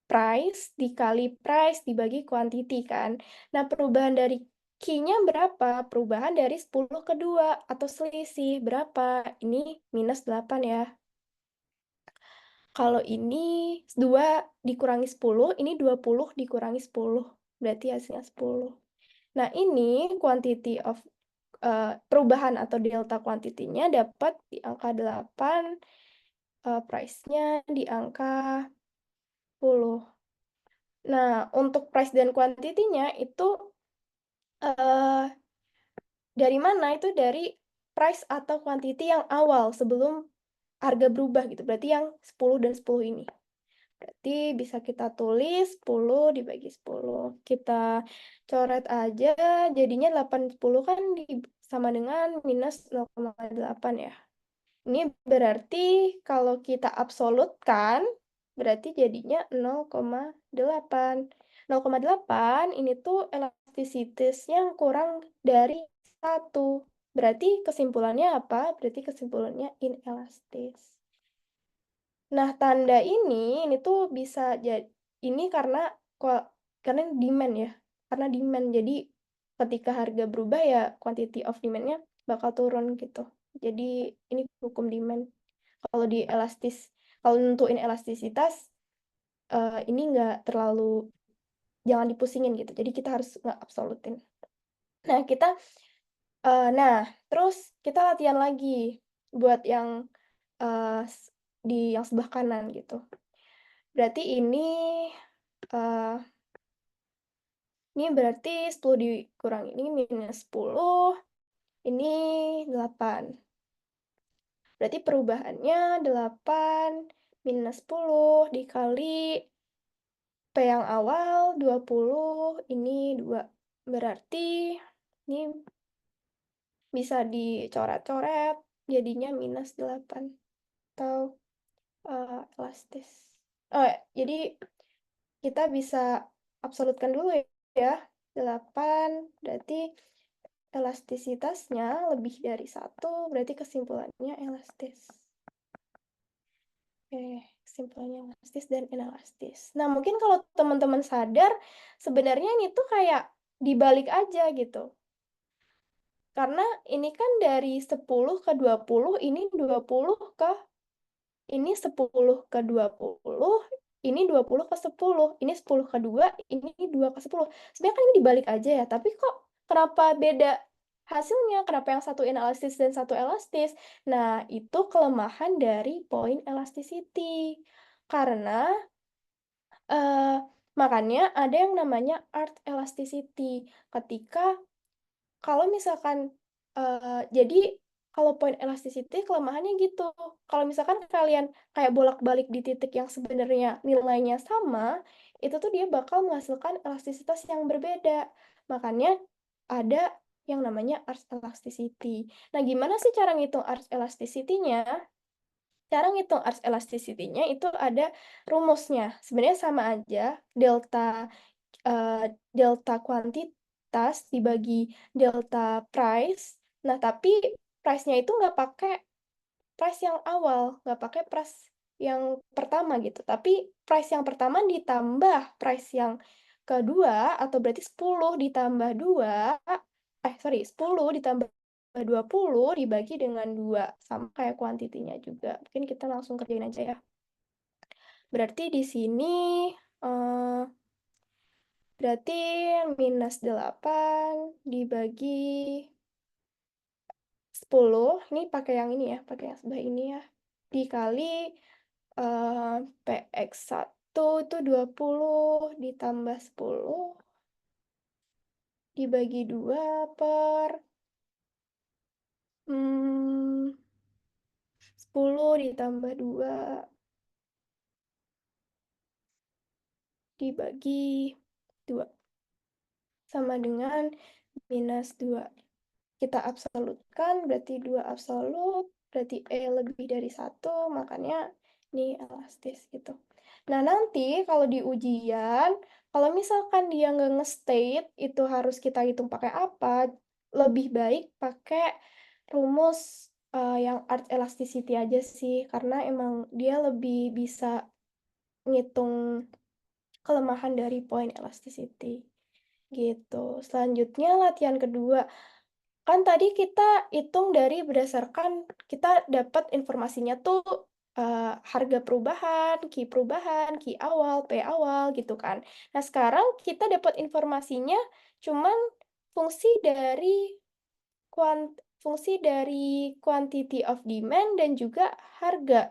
price dikali price dibagi quantity kan. Nah, perubahan dari Q-nya berapa? Perubahan dari 10 ke 2 atau selisih berapa? Ini minus 8 ya. Kalau ini 2 dikurangi 10, ini 20 dikurangi 10. Berarti hasilnya 10. Nah, ini quantity of perubahan atau delta kuantitinya dapat di angka 8, price-nya di angka 10. Nah, untuk price dan kuantitinya itu dari mana? Itu dari price atau quantity yang awal sebelum harga berubah gitu. Berarti yang 10 dan 10 ini. Berarti bisa kita tulis 10 dibagi 10. Kita coret aja, jadinya 80 kan sama dengan minus 0,8 ya. Ini berarti kalau kita absolutkan, berarti jadinya 0,8. 0,8 ini tuh elastisitasnya yang kurang dari 1. Berarti kesimpulannya apa? Berarti kesimpulannya inelastis. Nah, tanda ini tuh bisa jadi ini karena demand ya. Karena demand. Jadi ketika harga berubah ya quantity of demand-nya bakal turun gitu. Jadi ini hukum demand. Kalau di kalau nentuin elastisitas ini nggak terlalu jangan dipusingin gitu. Jadi kita harus nggak absolutin. Nah, terus kita latihan lagi buat yang di yang sebelah kanan gitu. Berarti ini berarti 10 dikurangi ini minus 10, ini 8. Berarti perubahannya 8 minus 10 dikali P yang awal 20, ini 2. Berarti ini bisa dicoret-coret, jadinya minus 8. Atau elastis. Jadi kita bisa absolutkan dulu ya. 8 berarti elastisitasnya lebih dari 1, berarti kesimpulannya elastis. Oke, kesimpulannya elastis dan inelastis. Nah, mungkin kalau teman-teman sadar, sebenarnya ini tuh kayak dibalik aja gitu. Karena ini kan dari 10 ke 20, ini 20 ke ini 10 ke 20, ini 20 ke 10, ini 10 ke 2, ini 2 ke 10. Sebenarnya kan ini dibalik aja ya, tapi kok kenapa beda hasilnya? Kenapa yang satu inelastis dan satu elastis? Nah, itu kelemahan dari point elasticity. Karena makanya ada yang namanya art elasticity. Kalau misalkan jadi kalau point elasticity kelemahannya gitu. Kalau misalkan kalian kayak bolak-balik di titik yang sebenarnya nilainya sama, itu tuh dia bakal menghasilkan elastisitas yang berbeda. Makanya ada yang namanya arc elasticity. Nah, gimana sih cara ngitung arc elasticity-nya? Cara ngitung arc elasticity-nya itu ada rumusnya. Sebenarnya sama aja, delta kuantitas dibagi delta price. Nah, tapi price-nya itu nggak pakai price yang awal, nggak pakai yang pertama gitu. Tapi price yang pertama ditambah price yang kedua, atau berarti 10 ditambah 2, 10 ditambah 20 dibagi dengan 2, sama kayak kuantitinya juga. Mungkin kita langsung kerjain aja ya. Berarti di sini berarti minus 8 dibagi 10, ini pakai yang ini ya, pakai yang sebelah ini ya, dikali PX1 itu 20 ditambah 10 dibagi 2 per 10 ditambah 2 dibagi 2 sama dengan minus 2. Kita absolutkan, berarti 2 absolut, berarti E lebih dari 1, makanya ini elastis gitu. Nah, nanti kalau di ujian, kalau misalkan dia nggak nge-state, itu harus kita hitung pakai apa, lebih baik pakai rumus yang art elasticity aja sih, karena emang dia lebih bisa ngitung kelemahan dari point elasticity. Gitu. Selanjutnya latihan kedua. Kan tadi kita hitung dari berdasarkan kita dapat informasinya tuh harga perubahan, key awal, P awal gitu kan. Nah, sekarang kita dapat informasinya cuman fungsi dari quantity of demand dan juga harga.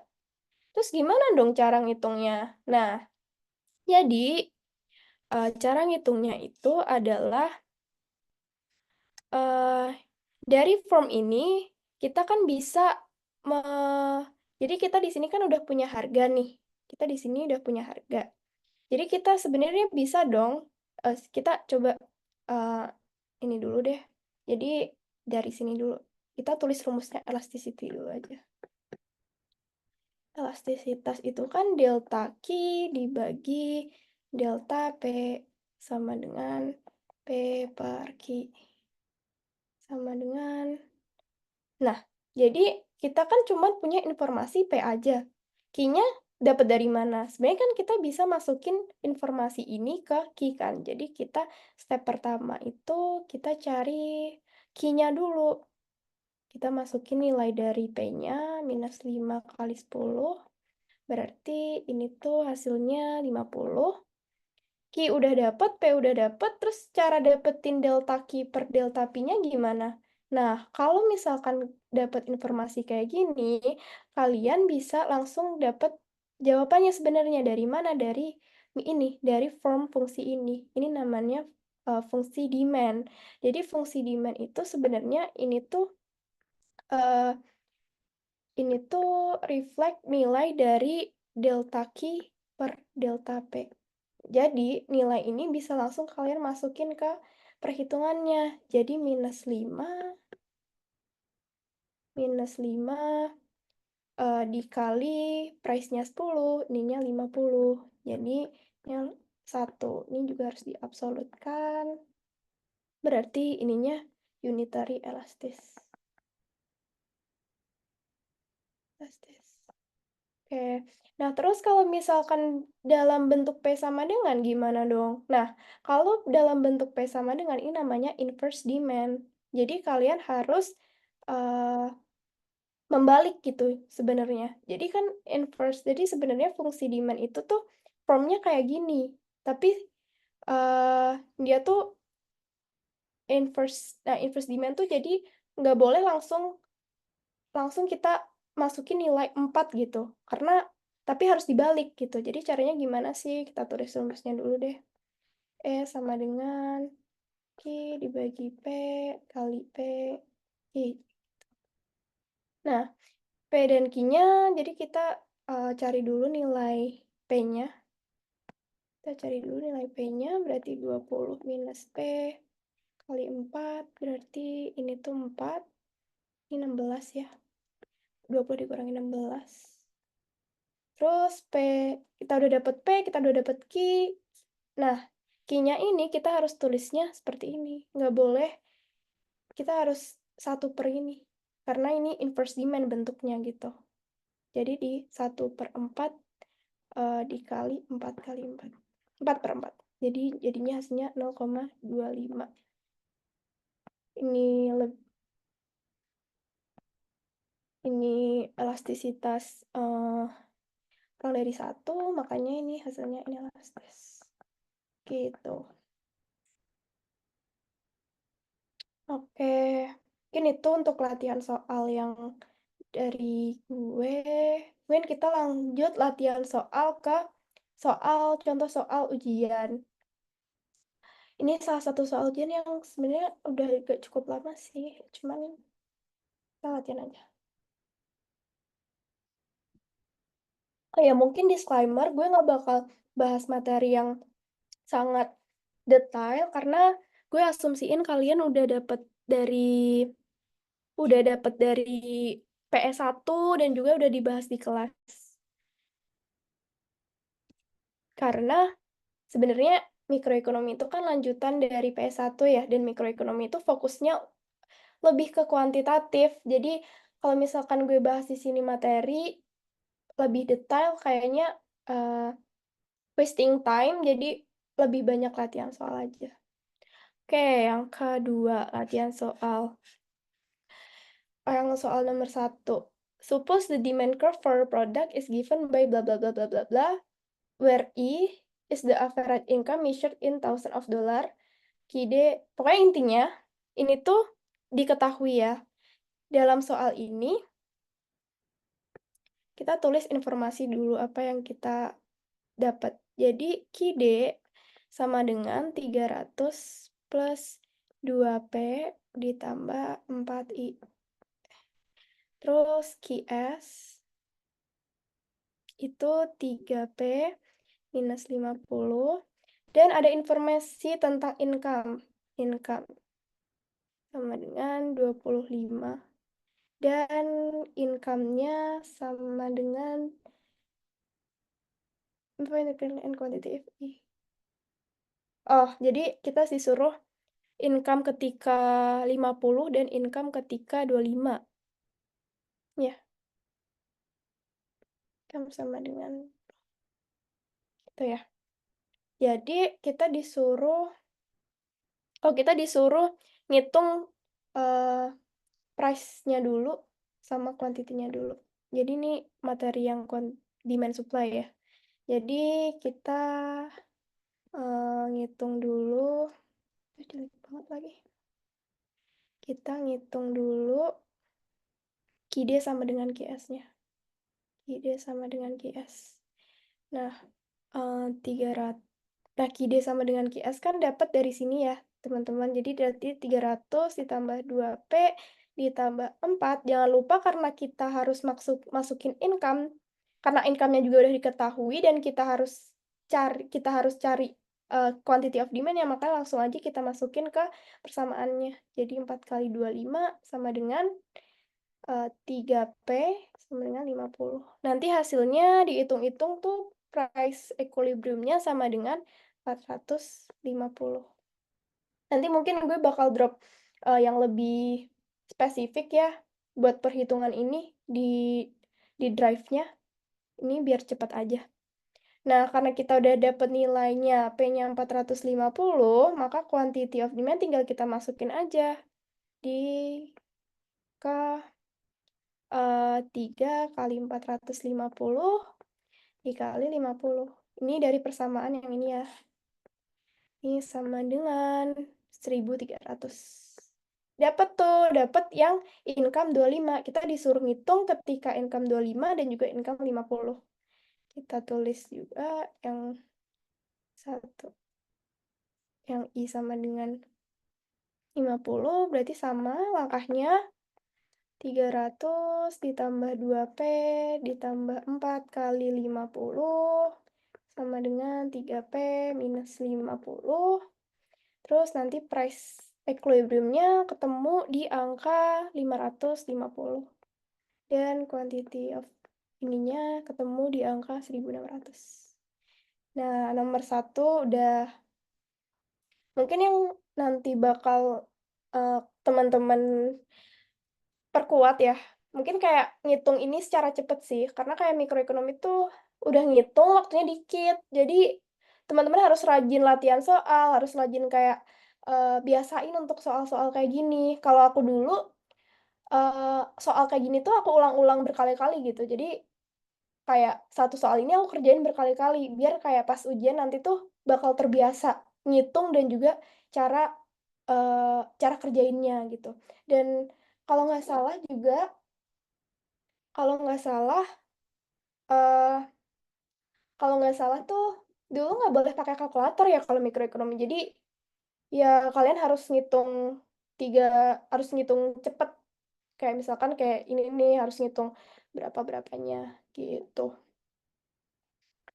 Terus gimana dong cara ngitungnya? Nah, jadi cara ngitungnya itu adalah dari form ini kita kan bisa jadi kita di sini kan udah punya harga nih. Kita di sini udah punya harga. Jadi kita sebenarnya bisa dong kita coba eh, ini dulu deh. Jadi dari sini dulu. Kita tulis rumusnya elasticity dulu aja. Elastisitas itu kan delta Q dibagi delta P sama dengan P per Q sama dengan. Nah, jadi kita kan cuma punya informasi P aja. Q-nya dapat dari mana? Sebenarnya kan kita bisa masukin informasi ini ke Q kan. Jadi kita step pertama itu kita cari Q-nya dulu. Kita masukin nilai dari P-nya minus 5 kali 10. Berarti ini tuh hasilnya 50. Q udah dapet, P udah dapet, terus cara dapetin delta Q per delta P-nya gimana? Nah, kalau misalkan dapat informasi kayak gini, kalian bisa langsung dapat jawabannya sebenarnya dari mana? Dari ini, dari form fungsi ini. Ini namanya fungsi demand. Jadi fungsi demand itu sebenarnya uh, ini tuh reflect nilai dari delta Q per delta P. Jadi, nilai ini bisa langsung kalian masukin ke perhitungannya. Jadi, minus 5 dikali price-nya 10, ininya 50. Jadi, yang 1. Ini juga harus diabsolutkan. Berarti ininya unitary elastis. Oke. Nah, terus kalau misalkan dalam bentuk P sama dengan gimana dong? Nah, kalau dalam bentuk P sama dengan ini namanya inverse demand. Jadi kalian harus membalik gitu sebenarnya. Jadi kan inverse, jadi sebenarnya fungsi demand itu tuh formnya kayak gini. Tapi dia tuh inverse demand tuh jadi nggak boleh langsung kita masukin nilai 4 gitu. Karena tapi harus dibalik gitu. Jadi caranya gimana sih? Kita tulis rumusnya dulu deh. E sama dengan Q dibagi P kali P Q. Nah, P dan Q-nya, jadi kita cari dulu nilai P-nya. Kita cari dulu nilai P-nya, berarti 20 minus P kali 4, berarti ini tuh 4. Ini 16 ya. 20 dikurangi 16. Terus kita udah dapet P, kita udah dapet Q. Nah, Q-nya ini kita harus tulisnya seperti ini. Nggak boleh, kita harus satu per ini. Karena ini inverse demand bentuknya gitu. Jadi di 1/4 dikali 4 kali 4. 4/4. Jadi jadinya hasilnya 0,25. Ini elastisitas kurang dari 1, makanya ini hasilnya ini elastis. Gitu. Oke, mungkin itu untuk latihan soal yang dari gue. Mungkin kita lanjut latihan soal ke contoh soal ujian. Ini salah satu soal ujian yang sebenarnya udah agak cukup lama sih, cuman kita latihan aja. Oh ya, mungkin disclaimer, gue nggak bakal bahas materi yang sangat detail karena gue asumsiin kalian udah dapet dari PS1 dan juga udah dibahas di kelas. Karena sebenarnya mikroekonomi itu kan lanjutan dari PS1 ya, dan mikroekonomi itu fokusnya lebih ke kuantitatif. Jadi kalau misalkan gue bahas di sini materi lebih detail, kayaknya wasting time, jadi lebih banyak latihan soal aja. Oke, yang kedua, latihan soal. Yang soal nomor 1. Suppose the demand curve for a product is given by blah blah blah blah blah blah, where E is the average income measured in thousand of dollar. Pokoknya intinya, ini tuh diketahui ya. Dalam soal ini, kita tulis informasi dulu apa yang kita dapat. Jadi, QD sama dengan 300 plus 2P ditambah 4I. Terus QS itu 3P minus 50. Dan ada informasi tentang income. Income sama dengan 25. Dan income-nya sama dengan infinite and quantitative. Oh, jadi kita disuruh income ketika 50 dan income ketika 25. Ya. Income sama dengan itu ya. Jadi kita disuruh ngitung price-nya dulu sama quantity-nya dulu. Jadi ini materi yang demand supply ya. Jadi kita ngitung dulu. Jelek banget lagi. Kita ngitung dulu QD sama dengan QS-nya. QD sama dengan QS. Nah, 300. Nah, QD sama dengan QS kan dapat dari sini ya, teman-teman. Jadi berarti 300 ditambah 2P ditambah 4. Jangan lupa karena kita harus masukin income. Karena income-nya juga udah diketahui dan kita harus cari quantity of demand ya, maka langsung aja kita masukin ke persamaannya. Jadi 4 kali 25 sama dengan 3P sama dengan 50. Nanti hasilnya dihitung-hitung tuh price equilibrium-nya sama dengan 450. Nanti mungkin gue bakal drop yang lebih spesifik ya buat perhitungan ini di drive-nya. Ini biar cepat aja. Nah, karena kita udah dapet nilainya P-nya 450, maka quantity of demand tinggal kita masukin aja ke 3 kali 450 dikali 50. Ini dari persamaan yang ini ya. Ini sama dengan 1.300. Dapat yang income 25. Kita disuruh ngitung ketika income 25 dan juga income 50. Kita tulis juga yang satu. Yang I sama dengan 50, berarti sama langkahnya 300 ditambah 2P ditambah 4 kali 50 sama dengan 3P minus 50. Terus nanti price equilibrium-nya ketemu di angka 550. Dan quantity of ininya ketemu di angka 1.600. Nah, nomor 1 udah. Mungkin yang nanti bakal teman-teman perkuat ya, mungkin kayak ngitung ini secara cepet sih, karena kayak mikroekonomi tuh udah ngitung waktunya dikit. Jadi teman-teman harus rajin latihan soal, harus rajin kayak, biasain untuk soal-soal kayak gini. Kalau aku dulu, soal kayak gini tuh aku ulang-ulang berkali-kali gitu. Jadi kayak satu soal ini aku kerjain berkali-kali, biar kayak pas ujian nanti tuh bakal terbiasa ngitung dan juga cara, cara kerjainnya gitu. Dan kalau nggak salah juga, kalau nggak salah, eee, kalau nggak salah tuh dulu nggak boleh pakai kalkulator ya kalau mikroekonomi. Jadi ya kalian harus ngitung 3 harus ngitung cepet, kayak misalkan kayak ini nih harus ngitung berapa-berapanya gitu.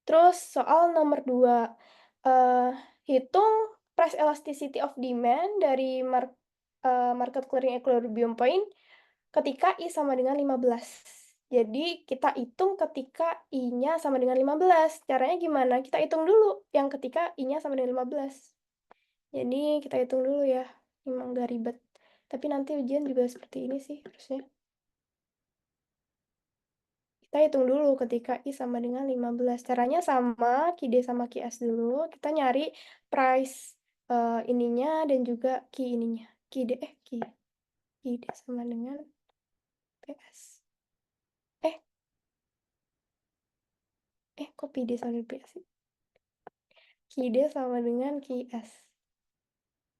Terus soal nomor 2, hitung price elasticity of demand dari market clearing equilibrium point ketika I sama dengan 15. Jadi kita hitung ketika I-nya sama dengan 15. Caranya gimana? Kita hitung dulu yang ketika I-nya sama dengan 15. Jadi kita hitung dulu ya, emang nggak ribet. Tapi nanti ujian juga seperti ini sih harusnya. Kita hitung dulu ketika I sama dengan 15. Caranya sama, QD sama QS dulu. Kita nyari price ininya dan juga Q ininya. QD sama dengan PS. Kok PD sama dengan PS sih? QD sama dengan QS.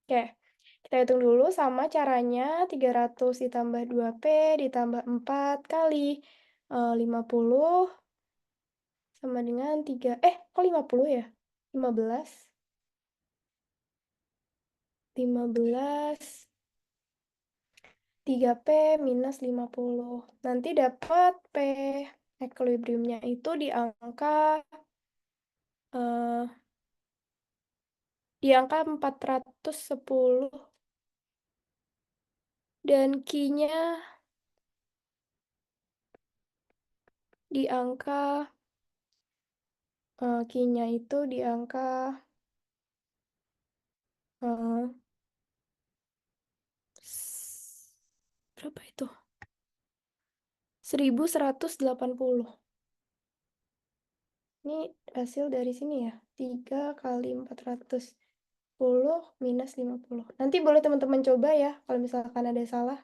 Oke, kita hitung dulu sama caranya 300 ditambah 2P ditambah 4 kali 50 sama dengan 3, kok 50 ya? 15 3P minus 50. Nanti dapat P equilibriumnya itu eh, di angka 410 dan Q-nya di angka Q-nya itu di angka eh, berapa itu? 1180. Ini hasil dari sini ya. 3 kali 410 minus 50. Nanti boleh teman-teman coba ya kalau misalkan ada salah.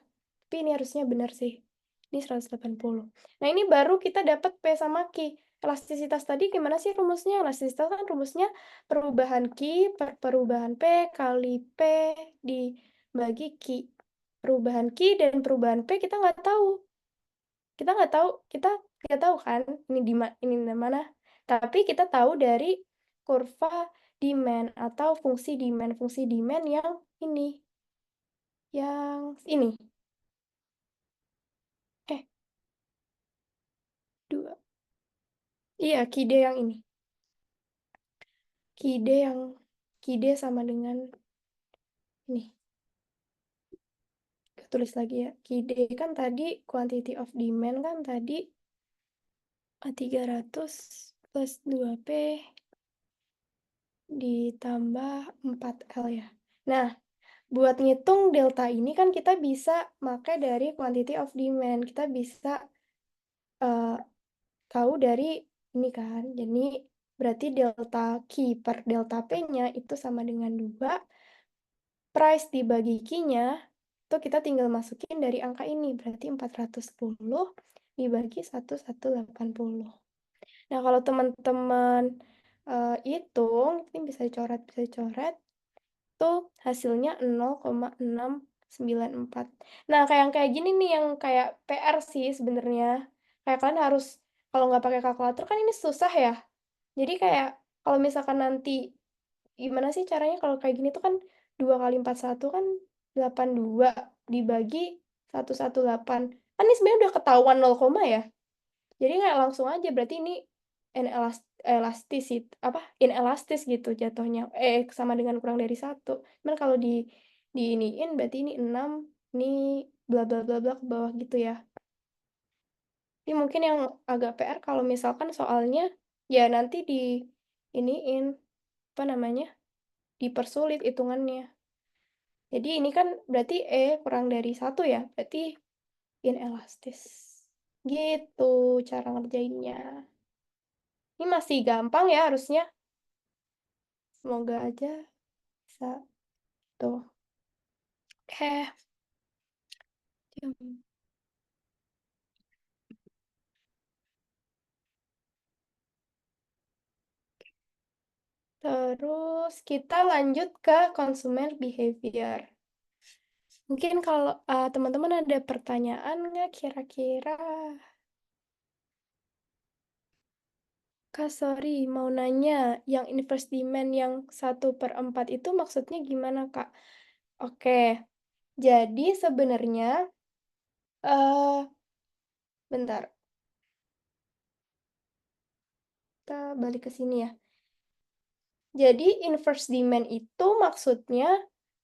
Tapi ini harusnya benar sih. Ini 180. Nah, ini baru kita dapat P sama Q. Elastisitas tadi gimana sih rumusnya? Elastisitas kan rumusnya perubahan Q per perubahan P kali P dibagi Q. Perubahan Q dan perubahan P kita nggak tahu. Kita nggak tahu kan ini di mana. Tapi kita tahu dari kurva demand atau fungsi demand yang ini. Yang ini. 2. Iya, KID yang ini. KID sama dengan ini. Kita tulis lagi ya. KID kan tadi quantity of demand kan tadi 300 plus 2P ditambah 4L ya. Nah, buat ngitung delta ini kan kita bisa pakai dari quantity of demand. Kita bisa tahu dari ini kan. Jadi berarti delta Q per delta P-nya itu sama dengan 2. Price dibagi Q-nya itu kita tinggal masukin dari angka ini. Berarti 410 dibagi 1180. Nah, kalau teman-teman hitung, ini bisa dicoret, tuh hasilnya 0,694. Nah, kayak yang kayak gini nih yang kayak PR sih sebenarnya. Kayak kalian harus, kalau nggak pakai kalkulator kan ini susah ya. Jadi kayak kalau misalkan nanti, gimana sih caranya kalau kayak gini tuh kan 2 kali 41 kan 82 dibagi 118. Kan ini sebenarnya udah ketahuan 0, ya. Jadi nggak langsung aja, berarti ini inelastis gitu jatuhnya. Sama dengan kurang dari 1. Cuman kalau di iniin berarti ini 6, ini bla bla bla bla ke bawah gitu ya. Ini mungkin yang agak PR kalau misalkan soalnya ya nanti di iniin apa namanya? Dipersulit hitungannya. Jadi ini kan berarti kurang dari 1 ya. Berarti inelastis. Gitu cara ngerjainnya. Ini masih gampang ya harusnya. Semoga aja bisa. Tuh. Oke. Terus kita lanjut ke consumer behavior. Mungkin kalau teman-teman ada pertanyaan nggak kira-kira? Kak, sorry, mau nanya, yang inverse demand yang 1/4 itu maksudnya gimana, Kak? Oke, jadi sebenarnya, bentar, kita balik ke sini ya. Jadi inverse demand itu maksudnya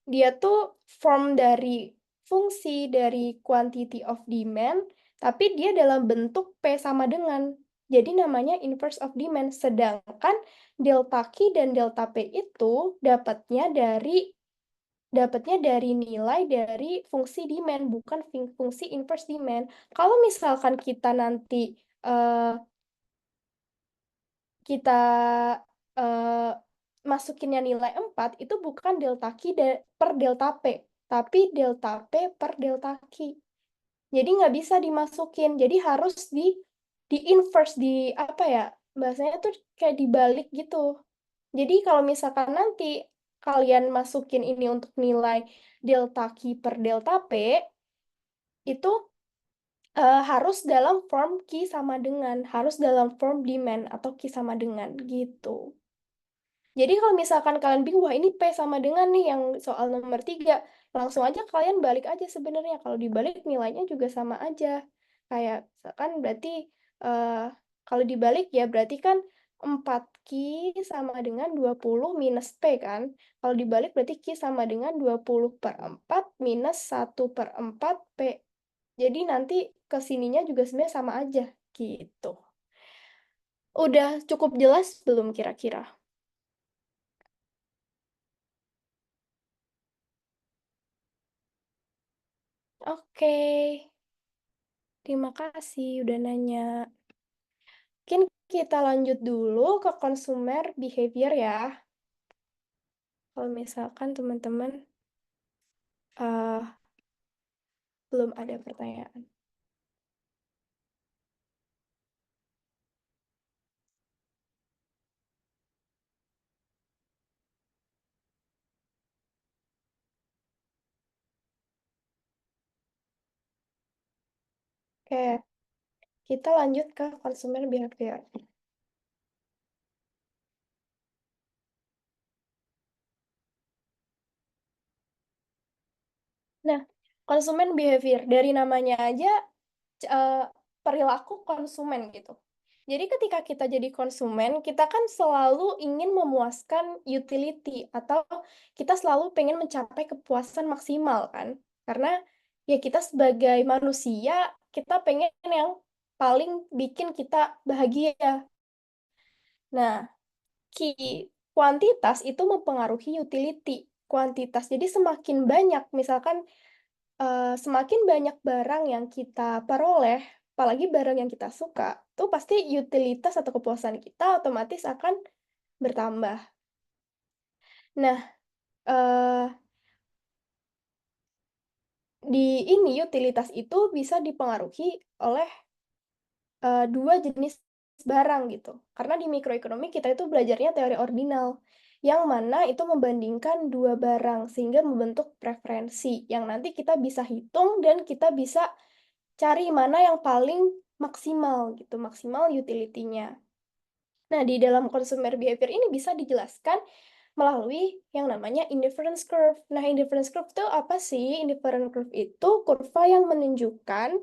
dia tuh form dari fungsi dari quantity of demand, tapi dia dalam bentuk P sama dengan. Jadi namanya inverse of demand. Sedangkan delta Q dan delta P itu dapatnya dari nilai dari fungsi demand, bukan fungsi inverse demand. Kalau misalkan kita nanti kita masukinnya nilai 4, itu bukan delta Q per delta P, tapi delta P per delta Q. Jadi nggak bisa dimasukin, jadi harus di inverse, di apa ya, bahasanya tuh kayak dibalik gitu. Jadi kalau misalkan nanti kalian masukin ini untuk nilai delta Q per delta P, itu harus dalam form Q sama dengan, harus dalam form demand atau Q sama dengan gitu. Jadi kalau misalkan kalian bingung, wah ini P sama dengan nih yang soal nomor 3, langsung aja kalian balik aja sebenarnya. Kalau dibalik nilainya juga sama aja. Kayak kan berarti kalau dibalik ya berarti kan 4Q sama dengan 20 minus P kan. Kalau dibalik berarti Q sama dengan 20/4 minus 1/4 P. Jadi nanti kesininya juga sebenarnya sama aja gitu. Udah cukup jelas belum kira-kira? Oke, terima kasih udah nanya. Mungkin kita lanjut dulu ke consumer behavior ya. Kalau misalkan teman-teman eh, belum ada pertanyaan. Oke, kita lanjut ke consumer behavior. Nah, consumer behavior dari namanya aja perilaku konsumen gitu. Jadi ketika kita jadi konsumen, kita kan selalu ingin memuaskan utility atau kita selalu pengen mencapai kepuasan maksimal kan. Karena ya kita sebagai manusia, kita pengen yang paling bikin kita bahagia. Nah, kuantitas itu mempengaruhi utility. Kuantitas, jadi semakin banyak, misalkan semakin banyak barang yang kita peroleh, apalagi barang yang kita suka, tuh pasti utilitas atau kepuasan kita otomatis akan bertambah. Nah, eh, di ini utilitas itu bisa dipengaruhi oleh dua jenis barang gitu. Karena di mikroekonomi kita itu belajarnya teori ordinal, yang mana itu membandingkan dua barang sehingga membentuk preferensi yang nanti kita bisa hitung dan kita bisa cari mana yang paling maksimal gitu, maksimal utility-nya. Nah, di dalam consumer behavior ini bisa dijelaskan melalui yang namanya indifference curve. Nah, indifference curve itu apa sih? Indifference curve itu kurva yang menunjukkan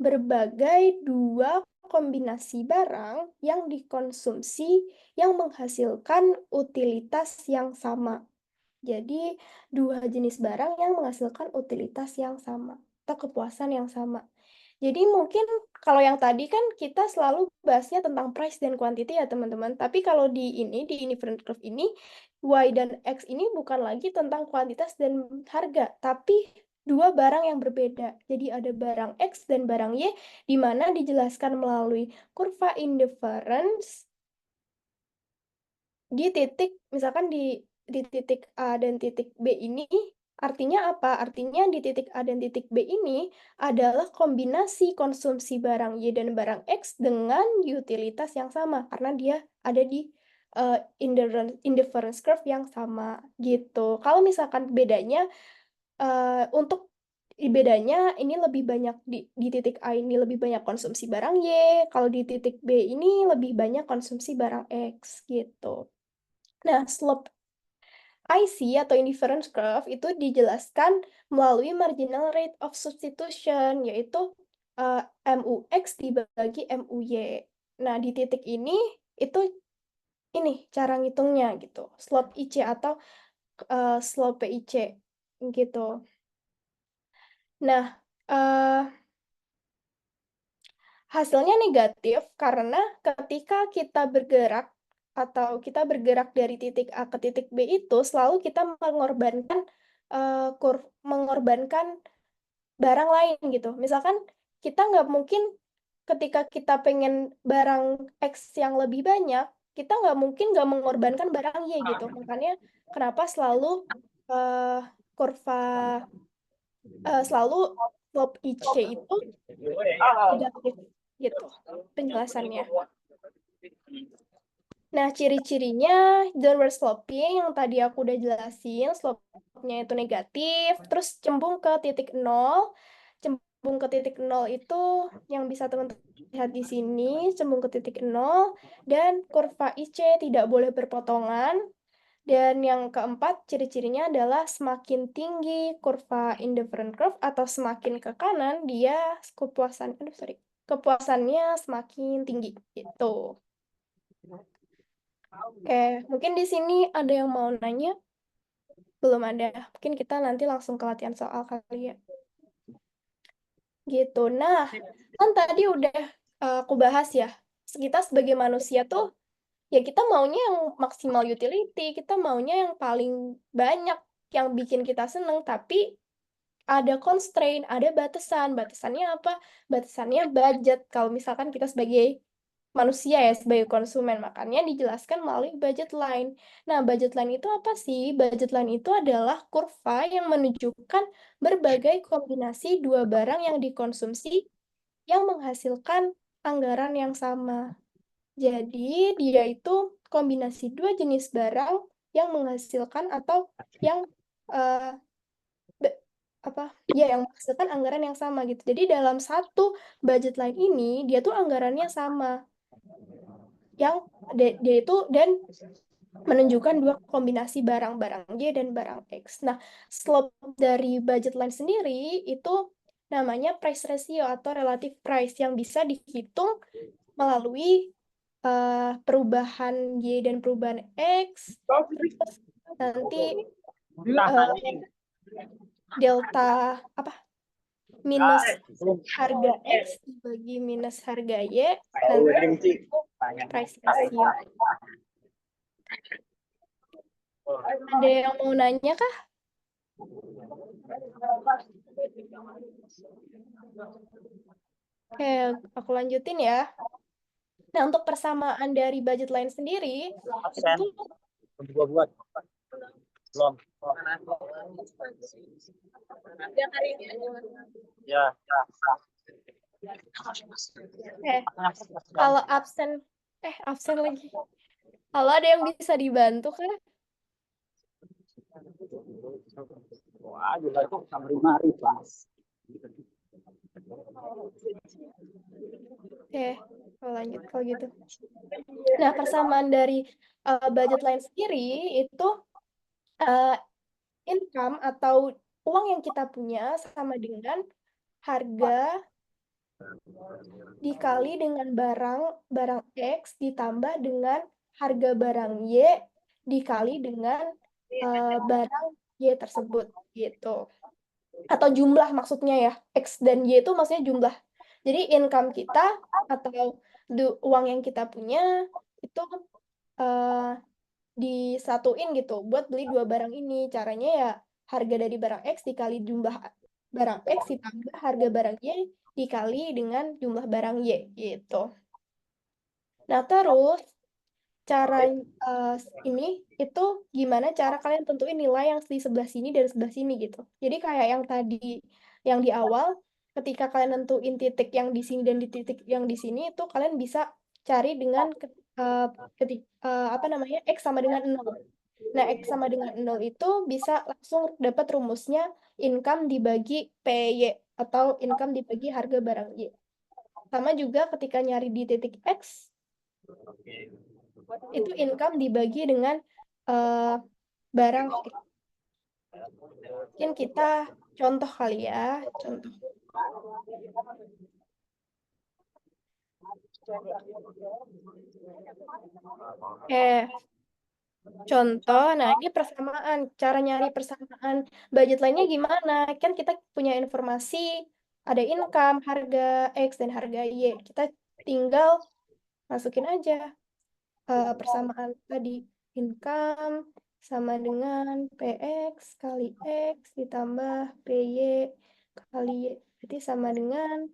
berbagai dua kombinasi barang yang dikonsumsi yang menghasilkan utilitas yang sama. Jadi, dua jenis barang yang menghasilkan utilitas yang sama atau kepuasan yang sama. Jadi mungkin kalau yang tadi kan kita selalu bahasnya tentang price dan quantity ya teman-teman. Tapi kalau di ini, di indifferent curve ini, Y dan X ini bukan lagi tentang kuantitas dan harga, tapi dua barang yang berbeda. Jadi ada barang X dan barang Y, di mana dijelaskan melalui kurva indifference di titik, misalkan di titik A dan titik B ini, artinya apa? Artinya di titik A dan titik B ini adalah kombinasi konsumsi barang Y dan barang X dengan utilitas yang sama, karena dia ada di indifference curve yang sama, gitu. Kalau misalkan bedanya, untuk bedanya ini lebih banyak di titik A ini lebih banyak konsumsi barang Y, kalau di titik B ini lebih banyak konsumsi barang X, gitu. Nah, slope IC atau indifference curve itu dijelaskan melalui marginal rate of substitution, yaitu MUX dibagi MUY. Nah, di titik ini itu ini cara ngitungnya gitu, slope IC atau slope PIC gitu. Nah, hasilnya negatif karena ketika kita bergerak atau kita bergerak dari titik A ke titik B itu selalu kita mengorbankan barang lain gitu. Misalkan kita nggak mungkin ketika kita pengen barang X yang lebih banyak, kita nggak mungkin nggak mengorbankan barang Y gitu. Makanya kenapa selalu uh, kurva selalu slope IC itu negatif gitu penjelasannya. Nah, ciri-cirinya downward sloping yang tadi aku udah jelasin, slope-nya itu negatif, terus cembung ke titik nol. Cembung ke titik nol itu yang bisa teman-teman lihat di sini, cembung ke titik nol, dan kurva IC tidak boleh berpotongan. Dan yang keempat, ciri-cirinya adalah semakin tinggi kurva indifferent curve atau semakin ke kanan, dia kepuasannya semakin tinggi gitu. Oke, mungkin di sini ada yang mau nanya? Belum ada. Mungkin kita nanti langsung ke latihan soal kali ya. Gitu. Nah, kan tadi udah aku bahas ya. Kita sebagai manusia tuh, ya kita maunya yang maksimal utility. Kita maunya yang paling banyak, yang bikin kita seneng. Tapi ada constraint, ada batasan. Batasannya apa? Batasannya budget. Kalau misalkan kita sebagai manusia ya, sebagai konsumen, makanya dijelaskan melalui budget line. Nah, budget line itu apa sih? Budget line itu adalah kurva yang menunjukkan berbagai kombinasi dua barang yang dikonsumsi yang menghasilkan anggaran yang sama. Jadi, dia itu kombinasi dua jenis barang yang menghasilkan atau yang eh, yang menghasilkan anggaran yang sama gitu. Jadi dalam satu budget line ini dia tuh anggarannya sama, yang dia itu dan menunjukkan dua kombinasi barang-barang Y dan barang X. Nah, slope dari budget line sendiri itu namanya price ratio atau relative price yang bisa dihitung melalui perubahan Y dan perubahan X, terus nanti delta minus harga X dibagi minus harga Y, nanti price ratio. Ada yang mau nanya kah? Oke, aku lanjutin ya. Nah, untuk persamaan dari budget line sendiri, itu buat belum. Ya. Kalau absen lagi. Kalau ada yang bisa dibantu kan? Wah, juga itu mari Mas. Oke, lanjut kalau gitu. Nah, persamaan dari budget line sendiri itu income atau uang yang kita punya sama dengan harga dikali dengan barang X ditambah dengan harga barang Y dikali dengan barang Y tersebut gitu. Atau jumlah maksudnya ya. X dan Y itu maksudnya jumlah. Jadi income kita atau uang yang kita punya itu disatuin gitu buat beli dua barang ini. Caranya ya harga dari barang X dikali jumlah barang X ditambah harga barang Y dikali dengan jumlah barang Y gitu. Nah, terus cara ini itu gimana cara kalian tentuin nilai yang di sebelah sini dan sebelah sini gitu. Jadi kayak yang tadi yang di awal ketika kalian nentuin titik yang di sini dan di titik yang di sini itu kalian bisa cari dengan apa namanya X sama dengan 0. Nah, X sama dengan 0 itu bisa langsung dapat rumusnya income dibagi PY atau income dibagi harga barang Y. Sama juga ketika nyari di titik X itu income dibagi dengan eh, barang X. Mungkin kita contoh kali ya, contoh. Contoh, nah ini persamaan, cara nyari persamaan budget lainnya gimana? Kan kita punya informasi, ada income, harga X dan harga Y. Kita tinggal masukin aja persamaan tadi. Income sama dengan PX kali X ditambah PY kali Y. Berarti sama dengan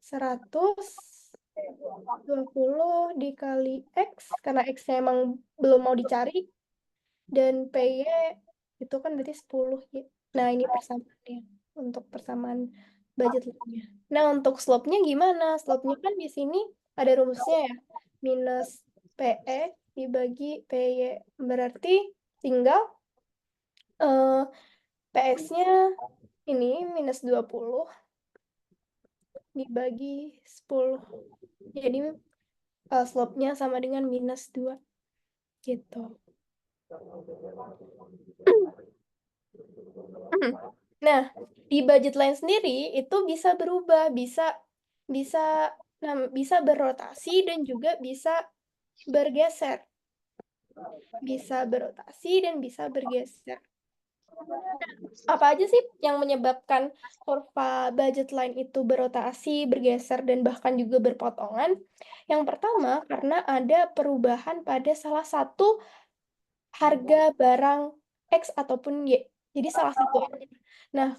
120 dikali X, karena X-nya emang belum mau dicari, dan PY itu kan berarti 10 ya. Nah, ini persamaannya untuk persamaan budget lainnya. Nah, untuk slope-nya gimana? Slope-nya kan di sini ada rumusnya ya. Minus PX dibagi PY. Berarti tinggal PX-nya ini minus 20 dibagi 10. Jadi slope-nya sama dengan minus 2 gitu. Nah, di budget line sendiri itu bisa berubah, bisa bisa bisa berotasi dan juga bisa bergeser. Bisa berotasi dan bisa bergeser. Apa aja sih yang menyebabkan kurva budget line itu berotasi, bergeser, dan bahkan juga berpotongan? Yang pertama, karena ada perubahan pada salah satu harga barang X ataupun Y. Jadi salah satu. Nah,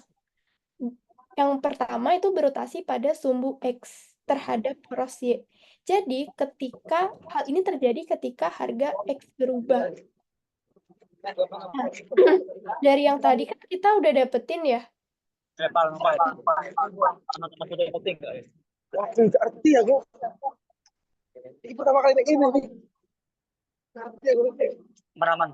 yang pertama itu berotasi pada sumbu X terhadap poros Y. Jadi ketika hal ini terjadi ketika harga X berubah. Nah, dari yang tadi kan kita udah dapetin ya. Arti aku. Ini pertama kali naik ini. Meraman.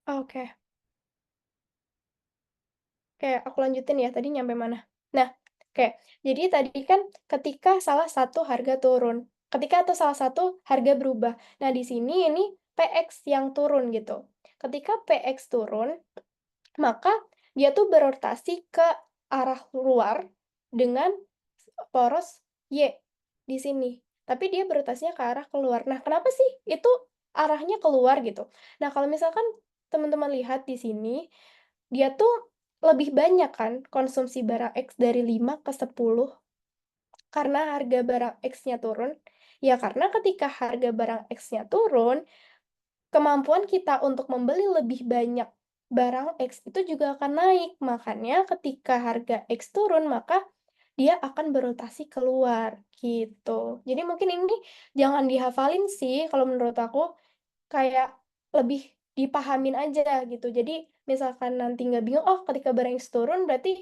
Oke. Oke, aku lanjutin ya. Tadi nyampe mana? Nah, oke. Jadi tadi kan ketika salah satu harga turun. Ketika atau salah satu harga berubah. Nah, di sini ini PX yang turun gitu. Ketika PX turun, maka dia tuh berotasi ke arah luar dengan poros Y di sini. Tapi dia berotasinya ke arah keluar. Nah, kenapa sih itu arahnya keluar gitu? Nah, kalau misalkan teman-teman lihat di sini, dia tuh lebih banyak kan konsumsi barang X dari 5 ke 10 karena harga barang X-nya turun. Ya, karena ketika harga barang X-nya turun, kemampuan kita untuk membeli lebih banyak barang X itu juga akan naik. Makanya ketika harga X turun, maka dia akan berotasi keluar gitu. Jadi mungkin ini jangan dihafalin sih kalau menurut aku, kayak lebih dipahamin aja gitu. Jadi misalkan nanti nggak bingung, oh ketika barang X turun berarti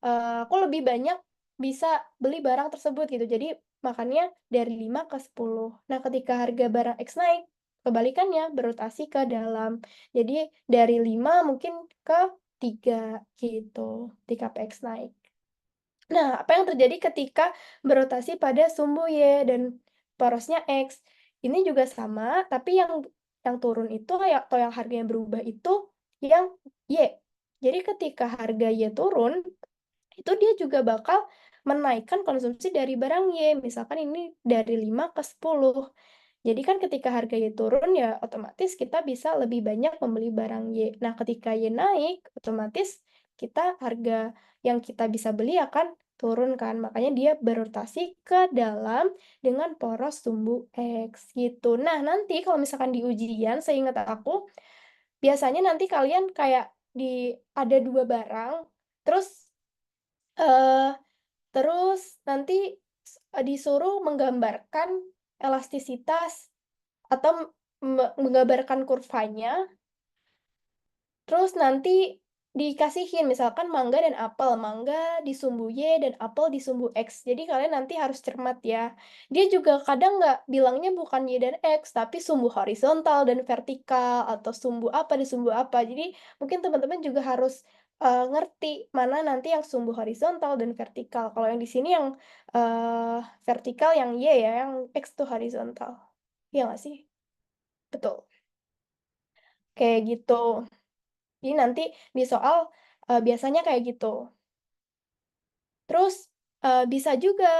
aku lebih banyak bisa beli barang tersebut gitu. Jadi makanya dari 5 ke 10. Nah, ketika harga barang X naik, kebalikannya berotasi ke dalam. Jadi dari 5 mungkin ke 3 gitu, ketika PX naik. Nah, apa yang terjadi ketika berotasi pada sumbu Y dan porosnya X? Ini juga sama, tapi yang turun itu atau yang harganya berubah itu yang Y. Jadi ketika harga Y turun, itu dia juga bakal menaikkan konsumsi dari barang Y. Misalkan ini dari 5 ke 10. Jadi kan ketika harga Y turun ya otomatis kita bisa lebih banyak membeli barang Y. Nah, ketika Y naik, otomatis kita harga yang kita bisa beli akan turun kan. Makanya dia berotasi ke dalam dengan poros sumbu X gitu. Nah, nanti kalau misalkan di ujian, seingat aku, biasanya nanti kalian kayak ada dua barang, terus eh terus nanti disuruh menggambarkan elastisitas atau menggambarkan kurvanya. Terus nanti dikasihin misalkan mangga dan apel, mangga di sumbu Y dan apel di sumbu X. Jadi kalian nanti harus cermat ya. Dia juga kadang nggak bilangnya bukan Y dan X, tapi sumbu horizontal dan vertikal atau sumbu apa di sumbu apa. Jadi mungkin teman-teman juga harus ngerti mana nanti yang sumbu horizontal dan vertikal. Kalau yang di sini yang vertikal yang Y ya, yang X tuh horizontal. Iya nggak sih? Betul. Kayak gitu. Jadi nanti di soal biasanya kayak gitu. Terus bisa juga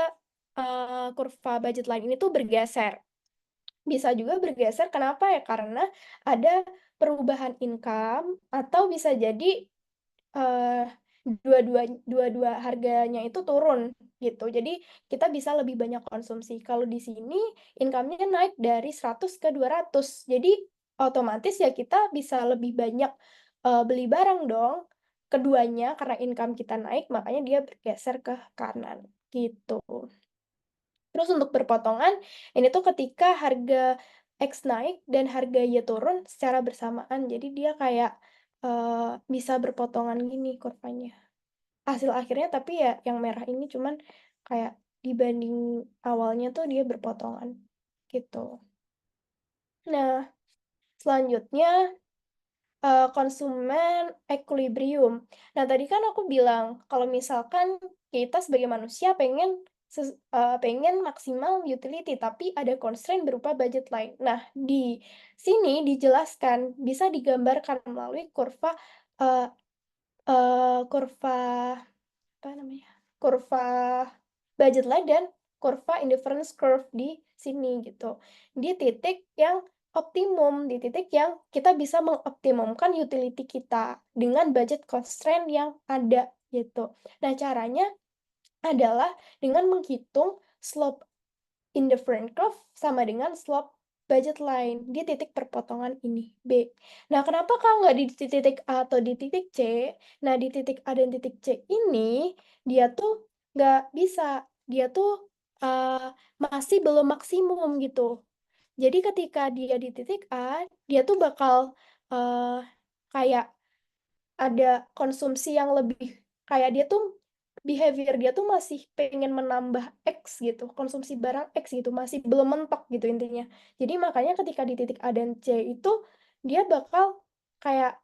kurva budget line ini tuh bergeser. Bisa juga bergeser, kenapa ya? Karena ada perubahan income atau bisa jadi eh, dua-dua harganya itu turun gitu. Jadi kita bisa lebih banyak konsumsi. Kalau di sini income-nya naik dari 100 ke 200. Jadi otomatis ya kita bisa lebih banyak beli barang dong. Keduanya karena income kita naik, makanya dia bergeser ke kanan gitu. Terus untuk berpotongan, ini tuh ketika harga X naik dan harga Y turun secara bersamaan. Jadi dia kayak bisa berpotongan gini kurvanya. Hasil akhirnya tapi ya yang merah ini cuman kayak dibanding awalnya tuh dia berpotongan gitu. Nah, selanjutnya konsumen equilibrium. Nah, tadi kan aku bilang kalau misalkan kita sebagai manusia pengen maksimal utility, tapi ada constraint berupa budget line. Nah, di sini dijelaskan, bisa digambarkan melalui uh, kurva apa namanya? Kurva budget line dan kurva indifference curve di sini gitu. Di titik yang optimum, di titik yang kita bisa mengoptimumkan utility kita dengan budget constraint yang ada gitu. Nah, caranya adalah dengan menghitung slope indifferent curve sama dengan slope budget line di titik perpotongan ini, B. Nah, kenapa kalau nggak di titik A atau di titik C? Nah, di titik A dan titik C ini, dia tuh nggak bisa. Dia tuh uh, masih belum maksimum gitu. Jadi ketika dia di titik A, dia tuh bakal uh, kayak ada konsumsi yang lebih kayak dia tuh behavior dia tuh masih pengen menambah X gitu, konsumsi barang X gitu, masih belum mentok gitu intinya. Jadi makanya ketika di titik A dan C itu dia bakal kayak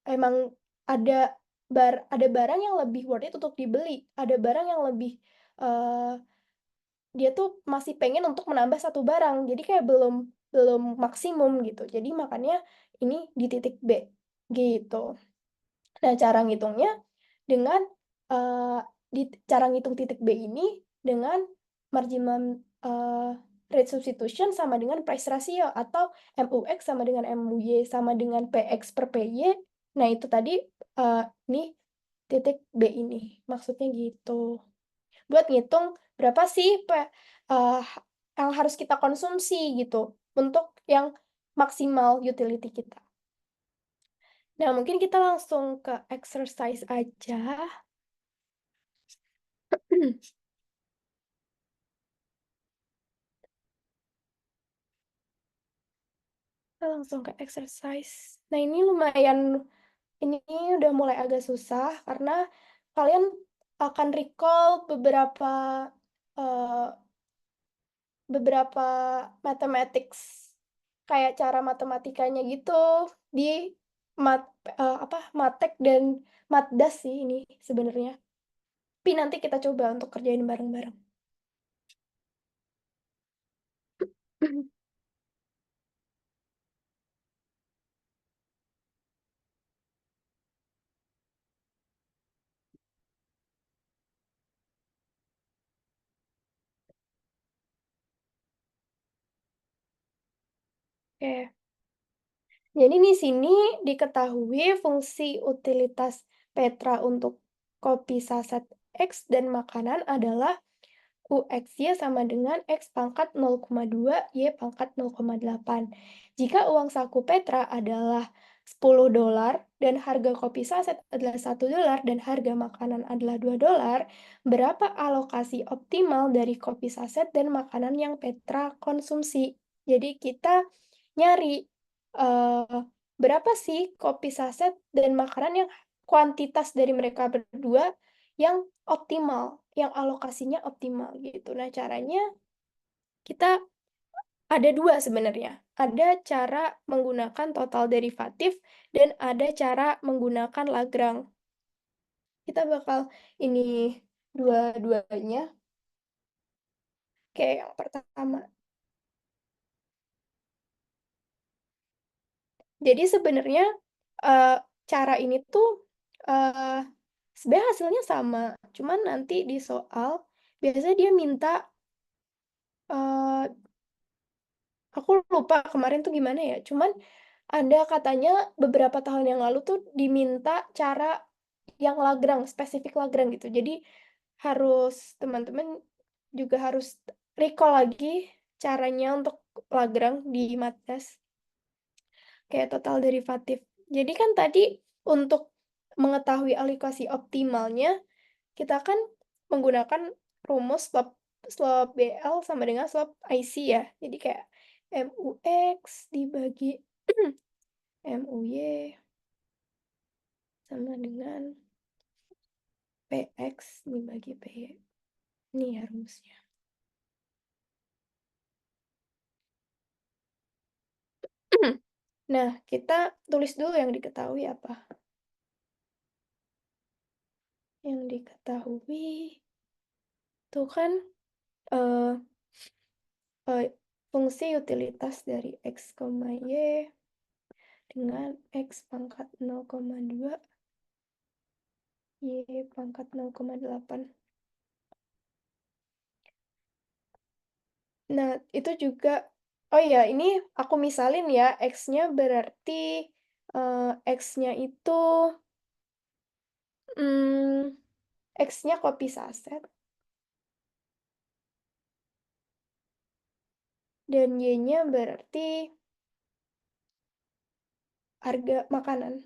emang ada ada barang yang lebih worth it untuk dibeli, ada barang yang lebih eh, dia tuh masih pengen untuk menambah satu barang, jadi kayak belum belum maksimum gitu. Jadi makanya ini di titik B gitu. Nah, cara ngitungnya dengan eh, cara ngitung titik B ini dengan marginal rate substitution sama dengan price ratio atau MUX sama dengan MUY sama dengan PX per PY. Nah, itu tadi eh, ini titik B ini. Maksudnya gitu. Buat ngitung berapa sih eh, yang harus kita konsumsi gitu untuk yang maksimal utility kita. Nah, mungkin kita langsung ke exercise aja. Kita langsung ke exercise. Nah, ini lumayan, ini udah mulai agak susah karena kalian akan recall eh, beberapa mathematics kayak cara matematikanya gitu di mat apa matek dan matdas sih ini sebenarnya. Tapi nanti kita coba untuk kerjain bareng-bareng. Oke. Jadi di sini diketahui fungsi utilitas Petra untuk kopi saset X dan makanan adalah UXY sama dengan X pangkat 0,2 Y pangkat 0,8. Jika uang saku Petra adalah $10 dan harga kopi saset adalah $1 dan harga makanan adalah $2, berapa alokasi optimal dari kopi saset dan makanan yang Petra konsumsi? Jadi kita nyari berapa sih kopi saset dan makanan yang kuantitas dari mereka berdua yang optimal, yang alokasinya optimal gitu. Nah, caranya kita ada dua sebenarnya. Ada cara menggunakan total derivatif dan ada cara menggunakan Lagrange. Kita bakal ini dua-duanya. Oke, yang pertama. Jadi sebenarnya cara ini tuh uh, sebenarnya hasilnya sama. Cuman nanti di soal biasanya dia minta uh, aku lupa kemarin tuh gimana ya. Cuman ada katanya beberapa tahun yang lalu tuh diminta cara yang Lagrange, spesifik Lagrange gitu. Jadi harus teman-teman juga harus recall lagi caranya untuk Lagrange di mates. Kayak total derivatif. Jadi kan tadi untuk mengetahui alokasi optimalnya, kita kan menggunakan rumus slope BL sama dengan slope IC ya. Jadi kayak MUX dibagi MUY sama dengan PX dibagi PY. Ini ya rumusnya. Nah, kita tulis dulu yang diketahui apa. Yang diketahui itu kan uh, fungsi utilitas dari X, Y dengan X pangkat 0,2 Y pangkat 0,8. Nah, itu juga, oh ya, ini aku misalin ya, X-nya berarti X-nya itu, X-nya kopi saset, dan Y-nya berarti harga makanan.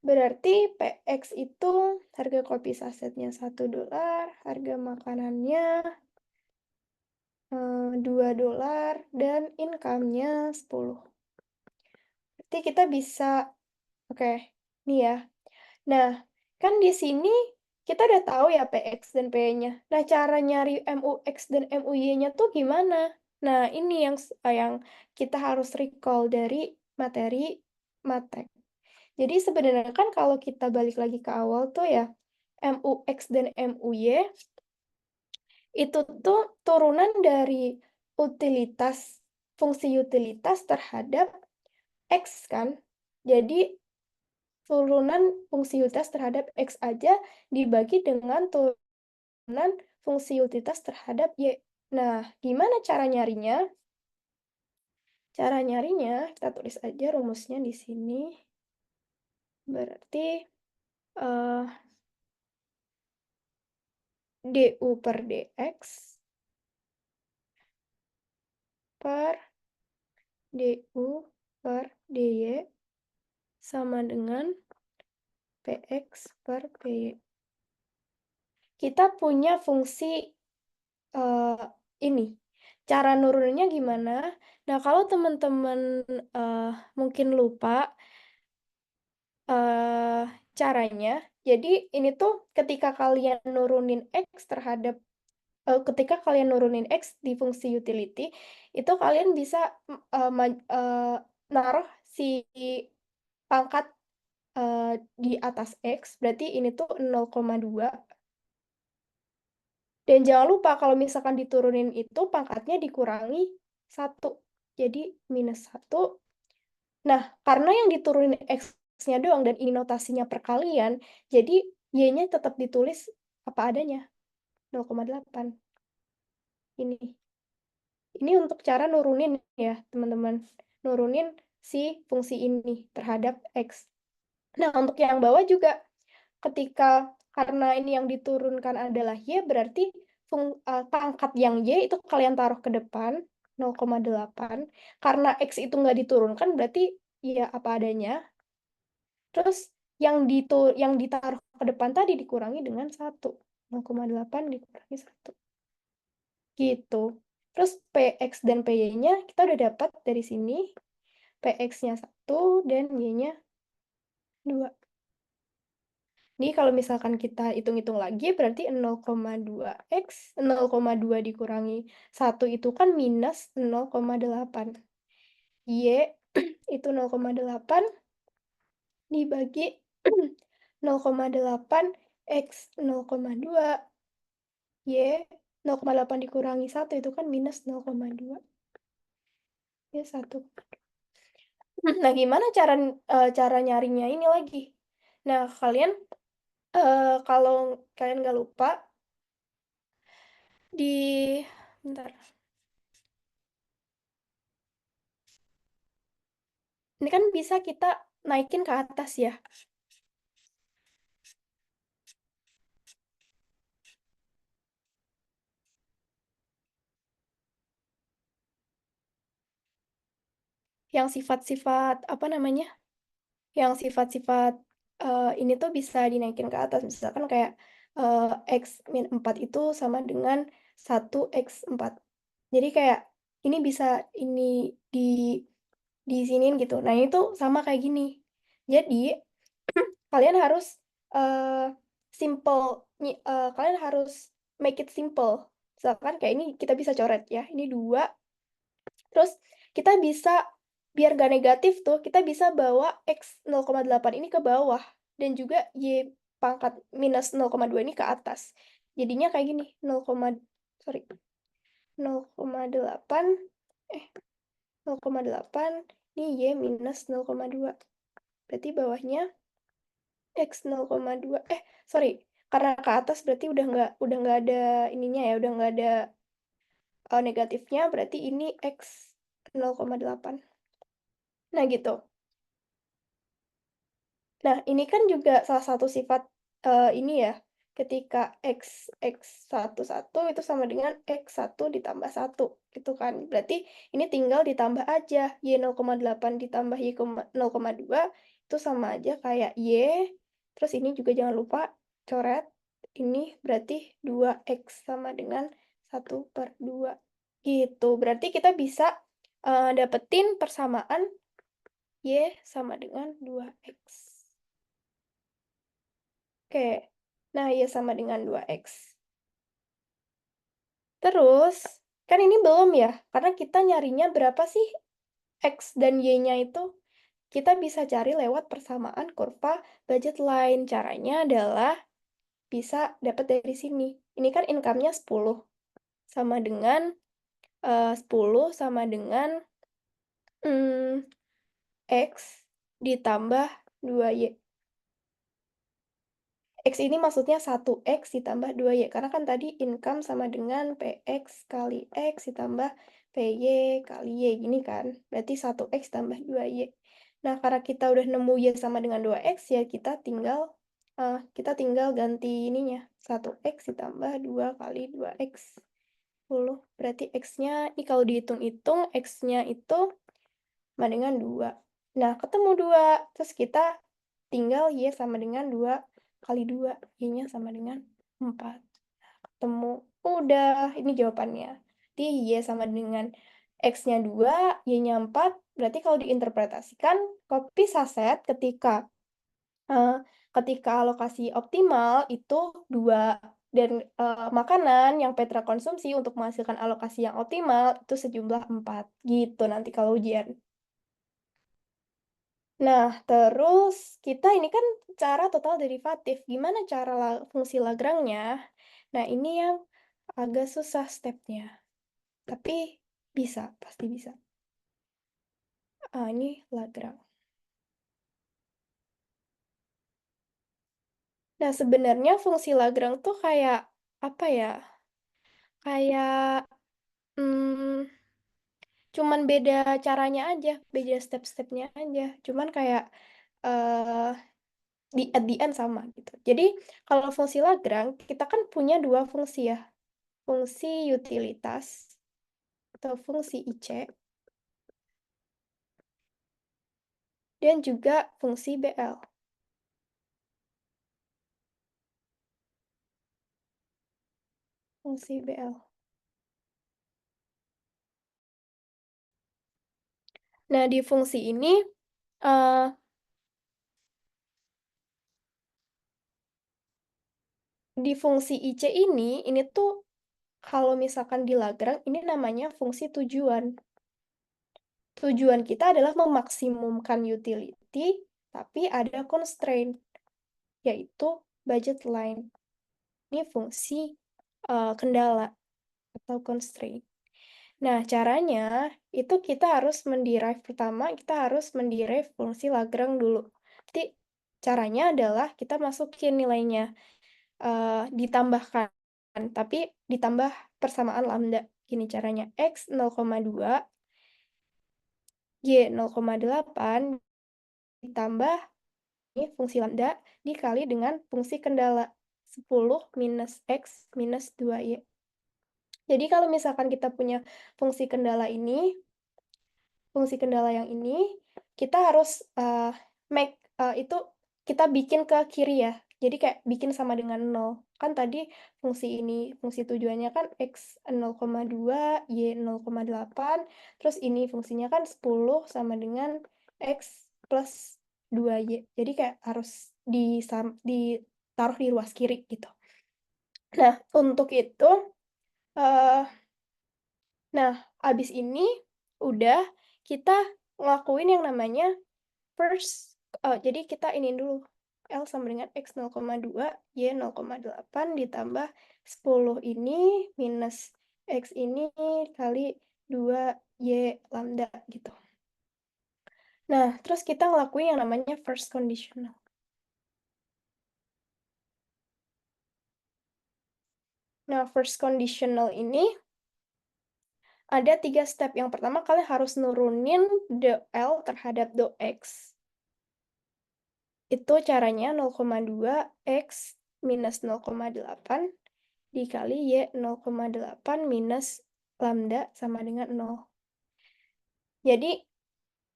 Berarti PX itu harga kopi sasetnya $1, harga makanannya $2, dan income-nya 10. Berarti kita bisa, oke, nih ya. Nah, kan di sini kita udah tahu ya PX dan PY-nya. Nah, cara nyari MUX dan MUY-nya tuh gimana? Nah, ini yang kita harus recall dari materi matek. Jadi sebenarnya kan kalau kita balik lagi ke awal tuh ya, MUX dan MUY itu tuh turunan dari utilitas, fungsi utilitas terhadap X kan. Jadi turunan fungsi utilitas terhadap X aja dibagi dengan turunan fungsi utilitas terhadap Y. Nah, gimana cara nyarinya? Cara nyarinya, kita tulis aja rumusnya di sini. Berarti DU per DX per DU per DY sama dengan PX per PY. Kita punya fungsi ini. Cara nuruninnya gimana? Nah, kalau teman-teman mungkin lupa caranya, jadi ini tuh ketika kalian nurunin X terhadap ketika kalian nurunin X di fungsi utility, itu kalian bisa naruh si pangkat di atas X, berarti ini tuh 0,2. Dan jangan lupa kalau misalkan diturunin itu pangkatnya dikurangi 1. Jadi minus 1. Nah, karena yang diturunin X-nya doang dan ini notasinya perkalian, jadi Y-nya tetap ditulis apa adanya, 0,8. Ini. Ini untuk cara nurunin ya, teman-teman. Nurunin si fungsi ini terhadap X. Nah, untuk yang bawah juga, karena ini yang diturunkan adalah Y, berarti pangkat yang Y itu kalian taruh ke depan, 0,8. Karena X itu nggak diturunkan, berarti ya apa adanya. Terus yang ditaruh ke depan tadi dikurangi dengan 1. 0,8 dikurangi 1. Gitu. Terus PX dan PY-nya kita udah dapat dari sini. PX-nya 1 dan Y-nya 2. Jadi kalau misalkan kita hitung-hitung lagi, berarti 0,2X, 0,2 dikurangi 1 itu kan minus 0,8. Y itu 0,8 dibagi 0,8 X 0,2 Y 0,8 dikurangi 1 itu kan minus 0,2. Ya 1. Nah, gimana cara nyaringnya ini lagi? Nah, kalau kalian nggak lupa, bentar. Ini kan bisa kita naikin ke atas ya. Yang sifat-sifat, apa namanya? Yang sifat-sifat ini tuh bisa dinaikin ke atas. Misalkan kayak X min 4 itu sama dengan 1X4. Jadi kayak ini bisa ini di siniin gitu. Nah, ini tuh sama kayak gini. Jadi, kalian harus uh, kalian harus make it simple. Misalkan kayak ini kita bisa coret ya. Ini 2. Terus kita bisa, biar gak negatif tuh, kita bisa bawa X 0,8 ini ke bawah. Dan juga Y pangkat minus 0,2 ini ke atas. Jadinya kayak gini. 0,8 0,8 ini Y minus 0,2. Berarti bawahnya X 0,2. Sorry. Karena ke atas berarti udah nggak ada ininya ya, udah nggak ada negatifnya, berarti ini X 0,8. Nah, gitu. Nah, ini kan juga salah satu sifat ini ya. Ketika X11 itu sama dengan X1 ditambah 1. Gitu kan. Berarti ini tinggal ditambah aja. Y 0,8 ditambah Y 0,2 itu sama aja kayak Y. Terus ini juga jangan lupa coret. Ini berarti 2X sama dengan 1/2. Gitu. Berarti kita bisa dapetin persamaan Y sama dengan 2X. Oke, nah Y sama dengan 2X. Terus, kan ini belum ya, karena kita nyarinya berapa sih X dan Y-nya itu? Kita bisa cari lewat persamaan kurva budget line. Caranya adalah bisa dapat dari sini. Ini kan income-nya 10. Sama dengan 10 sama dengan X ditambah 2Y. X ini maksudnya 1X ditambah 2Y. Karena kan tadi income sama dengan PX kali X ditambah PY kali Y. Gini kan. Berarti 1X tambah 2Y. Nah, karena kita udah nemu Y sama dengan 2X, ya kita tinggal ganti ininya. 1X ditambah 2 kali 2X. 10. Berarti X-nya, ini kalau dihitung-hitung, X-nya itu sama dengan 2. Nah, ketemu 2. Terus kita tinggal Y sama dengan 2 kali 2. Y-nya sama dengan 4. Ketemu. Udah, ini jawabannya. Jadi Y sama dengan X-nya 2, Y-nya 4. Berarti kalau diinterpretasikan, kopi saset eh, ketika alokasi optimal itu 2. Dan makanan yang Petra konsumsi untuk menghasilkan alokasi yang optimal itu sejumlah 4. Gitu nanti kalau ujian. Nah, terus kita ini kan cara total derivatif. Gimana cara fungsi Lagrange-nya? Nah, ini yang agak susah stepnya. Tapi bisa, pasti bisa. Ini Lagrange. Nah, sebenarnya fungsi Lagrange tuh kayak, apa ya? Kayak, hmm, Cuman beda caranya aja, beda step-stepnya aja. Cuman kayak eh di at the end sama gitu. Jadi kalau fungsi Lagrange kita kan punya dua fungsi ya, fungsi utilitas atau fungsi IC dan juga fungsi BL. Fungsi BL. Nah, di fungsi ini eh, di fungsi IC ini tuh kalau misalkan di Lagrange ini namanya fungsi tujuan. Tujuan kita adalah memaksimumkan utility, tapi ada constraint, yaitu budget line. Ini fungsi kendala atau constraint. Nah, caranya itu kita harus menderive pertama, kita harus menderive fungsi Lagrange dulu. Jadi, caranya adalah kita masukin nilainya, ditambahkan, tapi ditambah persamaan lambda. Gini caranya, X 0,2, Y 0,8, ditambah ini fungsi lambda dikali dengan fungsi kendala 10 minus X minus 2Y. Jadi kalau misalkan kita punya fungsi kendala yang ini, kita harus itu kita bikin ke kiri ya. Jadi kayak bikin sama dengan 0. Kan tadi fungsi tujuannya kan X 0,2, Y 0,8, terus ini fungsinya kan 10 sama dengan X plus 2Y. Jadi kayak harus ditaruh di ruas kiri gitu. Nah, untuk itu, uh, nah, abis ini udah kita ngelakuin yang namanya first, jadi kita ini dulu, L sama dengan X 0,2, Y 0,8 ditambah 10 ini minus X ini kali 2Y lambda gitu. Nah, terus kita ngelakuin yang namanya first conditional. Nah, first conditional ini ada 3 step. Yang pertama, kalian harus nurunin L terhadap X. Itu caranya 0,2 X minus 0,8 dikali Y 0,8 minus lambda sama dengan 0. Jadi,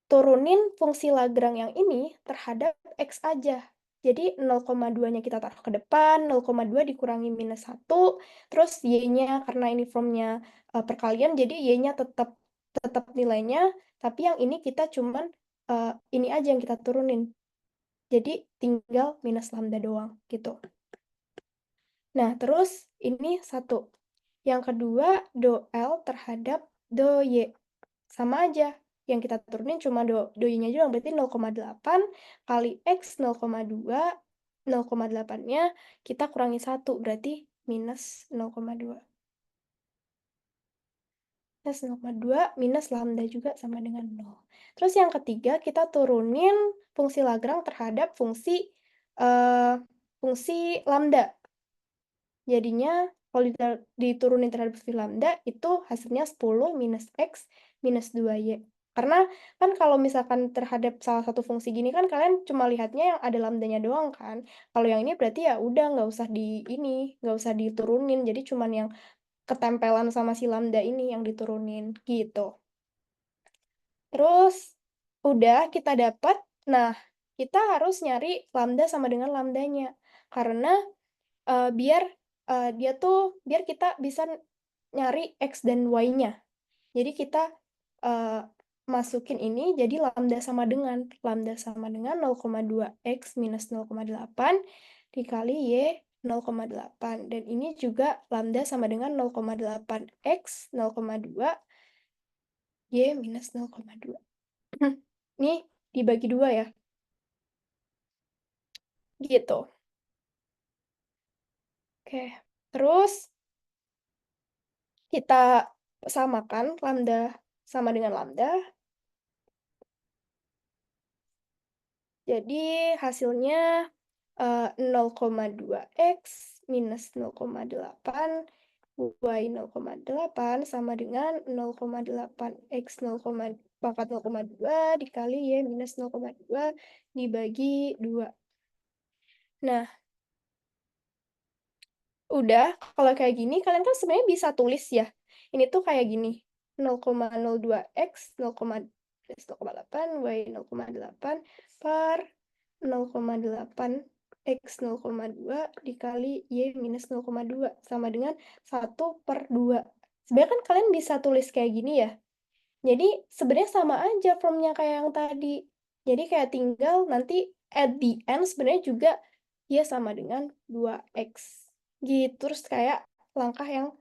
turunin fungsi Lagrange yang ini terhadap X aja. Jadi 0,2-nya kita taruh ke depan, 0,2 dikurangi minus 1, terus Y-nya karena ini formnya perkalian, jadi Y-nya tetap nilainya, tapi yang ini kita cuman ini aja yang kita turunin. Jadi tinggal minus lambda doang gitu. Nah, terus ini satu. Yang kedua, do L terhadap do Y. Sama aja. Yang kita turunin cuma do Y-nya juga, berarti 0,8 kali X 0,2. 0,8-nya kita kurangi 1, berarti minus 0,2. Minus 0,2 minus lambda juga sama dengan 0. Terus yang ketiga, kita turunin fungsi Lagrange terhadap fungsi lambda. Jadinya kalau diturunin terhadap fungsi lambda itu hasilnya 10 minus X minus 2Y. Karena kan kalau misalkan terhadap salah satu fungsi gini kan kalian cuma lihatnya yang ada lambdanya doang kan. Kalau yang ini berarti ya udah nggak usah diturunin. Jadi cuman yang ketempelan sama si lambda ini yang diturunin gitu. Terus udah kita dapat. Nah, kita harus nyari lambda sama dengan lambdanya. Karena biar biar kita bisa nyari X dan Y-nya. Jadi kita masukin ini jadi lambda sama dengan 0,2 X minus 0,8 dikali Y 0,8. Dan ini juga lambda sama dengan 0,8 X 0,2 Y minus 0,2. Ini dibagi 2 ya. Gitu. Oke. Terus kita samakan lambda sama dengan lambda. Jadi hasilnya 0,2 X minus 0,8 Y 0,8 sama dengan 0,8 X 0,2 dikali Y minus 0,2 dibagi 2. Nah, udah, kalau kayak gini, kalian kan sebenarnya bisa tulis ya. Ini tuh kayak gini, 0,02X, 0,8, Y 0,8 per 0,8 X 0,2 dikali Y minus 0,2 sama dengan 1/2. Sebenarnya kan kalian bisa tulis kayak gini ya. Jadi sebenarnya sama aja formnya kayak yang tadi. Jadi kayak tinggal nanti at the end sebenarnya juga dia sama dengan 2x. Gitu. Terus kayak langkah yang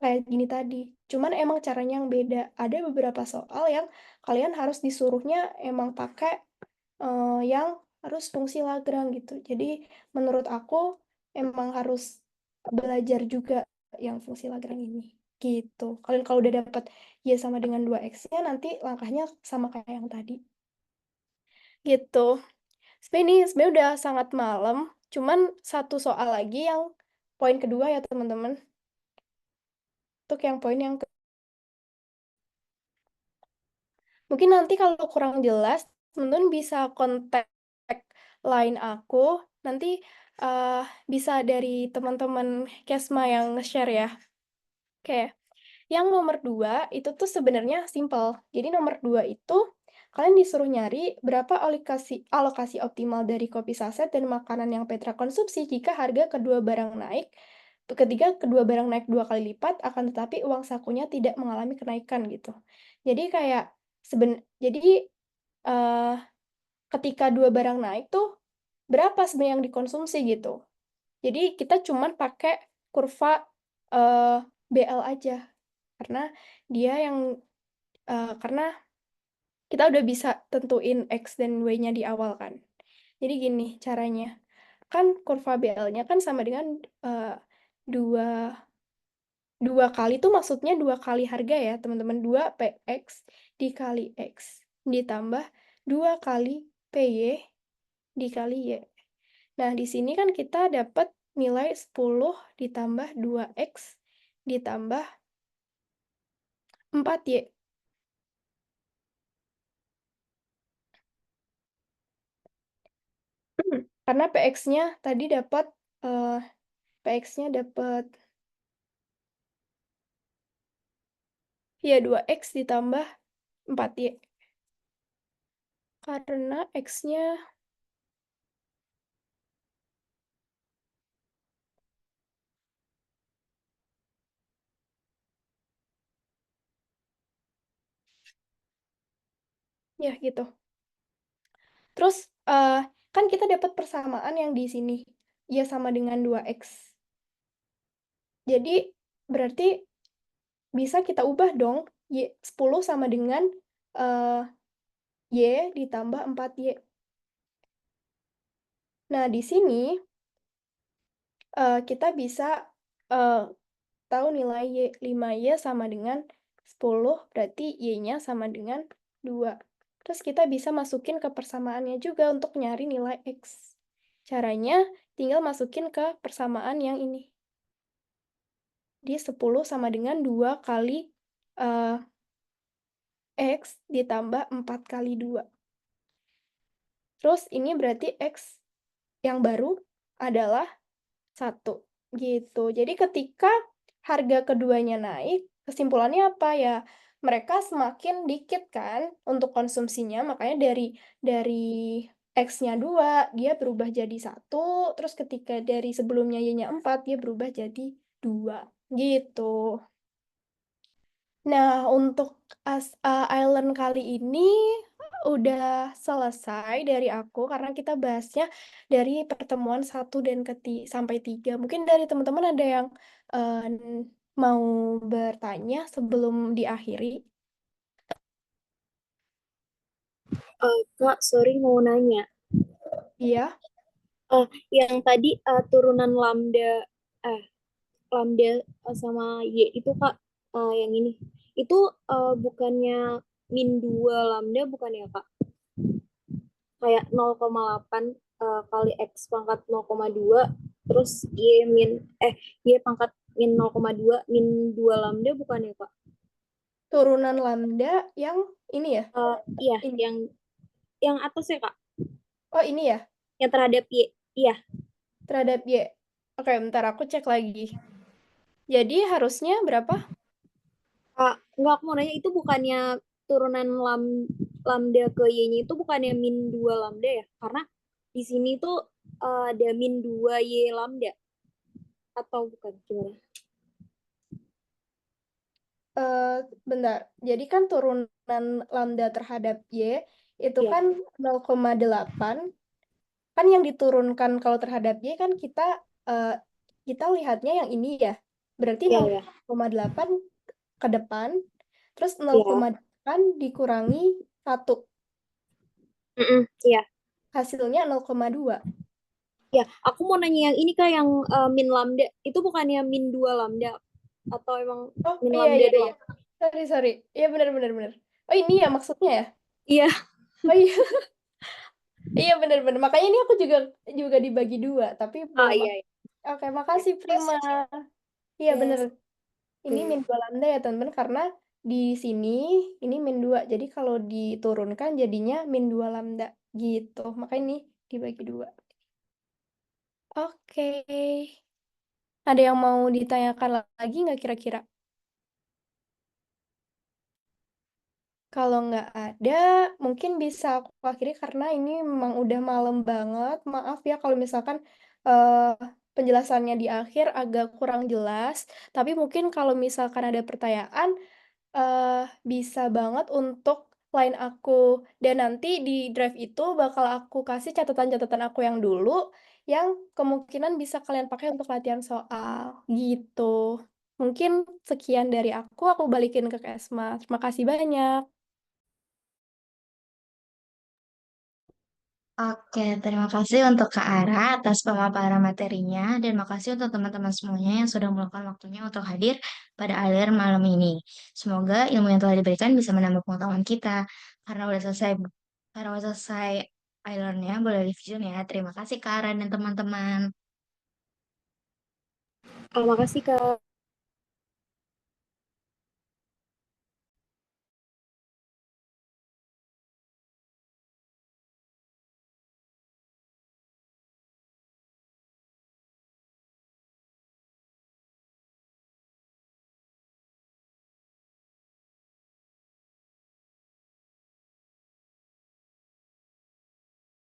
kayak gini tadi. Cuman emang caranya yang beda. Ada beberapa soal yang kalian harus disuruhnya emang pakai yang harus fungsi Lagrange gitu. Jadi menurut aku emang harus belajar juga yang fungsi Lagrange ini. Gitu. Kalian kalau udah dapat Y sama dengan 2x-nya, nanti langkahnya sama kayak yang tadi. Gitu. Sebenarnya udah sangat malam, cuman satu soal lagi yang poin kedua ya teman-teman. Untuk yang poin yang mungkin nanti kalau kurang jelas, teman-teman bisa kontak line aku. Nanti bisa dari teman-teman Kesma yang nge-share ya. Oke. Yang nomor 2 itu tuh sebenarnya simple. Jadi nomor 2 itu kalian disuruh nyari berapa alokasi optimal dari kopi saset dan makanan yang Petra konsumsi jika harga kedua barang naik. Ketika kedua barang naik 2 kali lipat, akan tetapi uang sakunya tidak mengalami kenaikan gitu. Jadi kayak jadi ketika dua barang naik tuh berapa sebenarnya yang dikonsumsi gitu. Jadi kita cuman pakai kurva BL aja karena dia yang karena kita udah bisa tentuin X dan Y-nya di awal kan. Jadi gini caranya. Kan kurva BL-nya kan sama dengan dua kali tuh maksudnya 2 kali harga ya, teman-teman. 2PX dikali X ditambah 2 kali PY dikali Y. Nah, di sini kan kita dapat nilai 10 ditambah 2X ditambah 4Y. Karena PX-nya tadi dapat PX-nya dapat ya 2X ditambah 4Y. Karena X-nya ya gitu. Terus kan kita dapat persamaan yang di sini. Ya sama dengan 2X. Jadi berarti bisa kita ubah dong. 10 sama dengan Y ditambah 4Y. Nah, di sini kita bisa tahu nilai Y. 5Y sama dengan 10, berarti Y-nya sama dengan 2. Terus kita bisa masukin ke persamaannya juga untuk nyari nilai X. Caranya tinggal masukin ke persamaan yang ini. Di 10 sama dengan 2 kali X ditambah 4 kali 2. Terus ini berarti X yang baru adalah 1. Gitu. Jadi ketika harga keduanya naik, kesimpulannya apa ya? Mereka semakin dikit kan untuk konsumsinya, makanya dari X-nya 2, dia berubah jadi 1, terus ketika dari sebelumnya Y-nya 4, dia berubah jadi 2. Gitu. Nah, untuk Island kali ini udah selesai dari aku karena kita bahasnya dari pertemuan 1 dan sampai 3. Mungkin dari teman-teman ada yang mau bertanya sebelum diakhiri? Kak, sorry mau nanya. Iya. Yang tadi turunan lambda sama Y itu Kak, yang ini. Itu bukannya min 2 lambda bukan ya Kak? Kayak 0,8 kali X pangkat 0,2 terus Y pangkat min 0,2, min 2 lambda bukan ya, Kak? Turunan lambda yang ini ya? Iya, Ini. yang atas ya, Kak? Oh, ini ya? Yang terhadap Y. Iya. Terhadap Y. Oke, bentar aku cek lagi. Jadi harusnya berapa? Enggak, aku mau nanya, itu bukannya turunan lambda ke Y-nya itu bukannya min 2 lambda ya? Karena di sini tuh ada min 2 Y lambda. Atau bukan? Gimana? Bentar. Jadi kan turunan lambda terhadap Y itu Iya. kan 0,8. Kan yang diturunkan kalau terhadap Y kan kita lihatnya yang ini ya. Berarti Iya, ya. 0,8 ke depan, terus Iya. 0,8 dikurangi 1. Iya. Hasilnya 0,2. Ya, aku mau nanya yang ini Kak, yang min lambda. Itu bukannya min 2 lambda? Atau emang Oh, min iya, lambda iya, iya. doang? Sorry. Iya, benar. Oh, ini ya maksudnya ya? Iya. Oh, iya. Iya, benar. Makanya ini aku juga dibagi 2, tapi belum. Iya, iya. Oke, makasih Prima. Iya, benar. Yes. Ini min Oke. 2 lambda ya, teman-teman, karena di sini ini min 2. Jadi kalau diturunkan jadinya min 2 lambda gitu. Makanya ini dibagi 2. Oke. Ada yang mau ditanyakan lagi nggak kira-kira? Kalau nggak ada, mungkin bisa aku akhiri karena ini memang udah malam banget. Maaf ya kalau misalkan eh, penjelasannya di akhir agak kurang jelas. Tapi mungkin kalau misalkan ada pertanyaan, eh, bisa banget untuk line aku. Dan nanti di drive itu bakal aku kasih catatan-catatan aku yang dulu, yang kemungkinan bisa kalian pakai untuk latihan soal. Gitu. Mungkin sekian dari aku balikin ke Kesma. Terima kasih banyak. Oke, terima kasih untuk Kak Ara atas pemaparan materinya dan makasih untuk teman-teman semuanya yang sudah meluangkan waktunya untuk hadir pada alir malam ini. Semoga ilmu yang telah diberikan bisa menambah pengetahuan kita. Karena udah selesai ilearn-nya, boleh revision ya. Terima kasih Kak Ara dan teman-teman. Makasih Kak.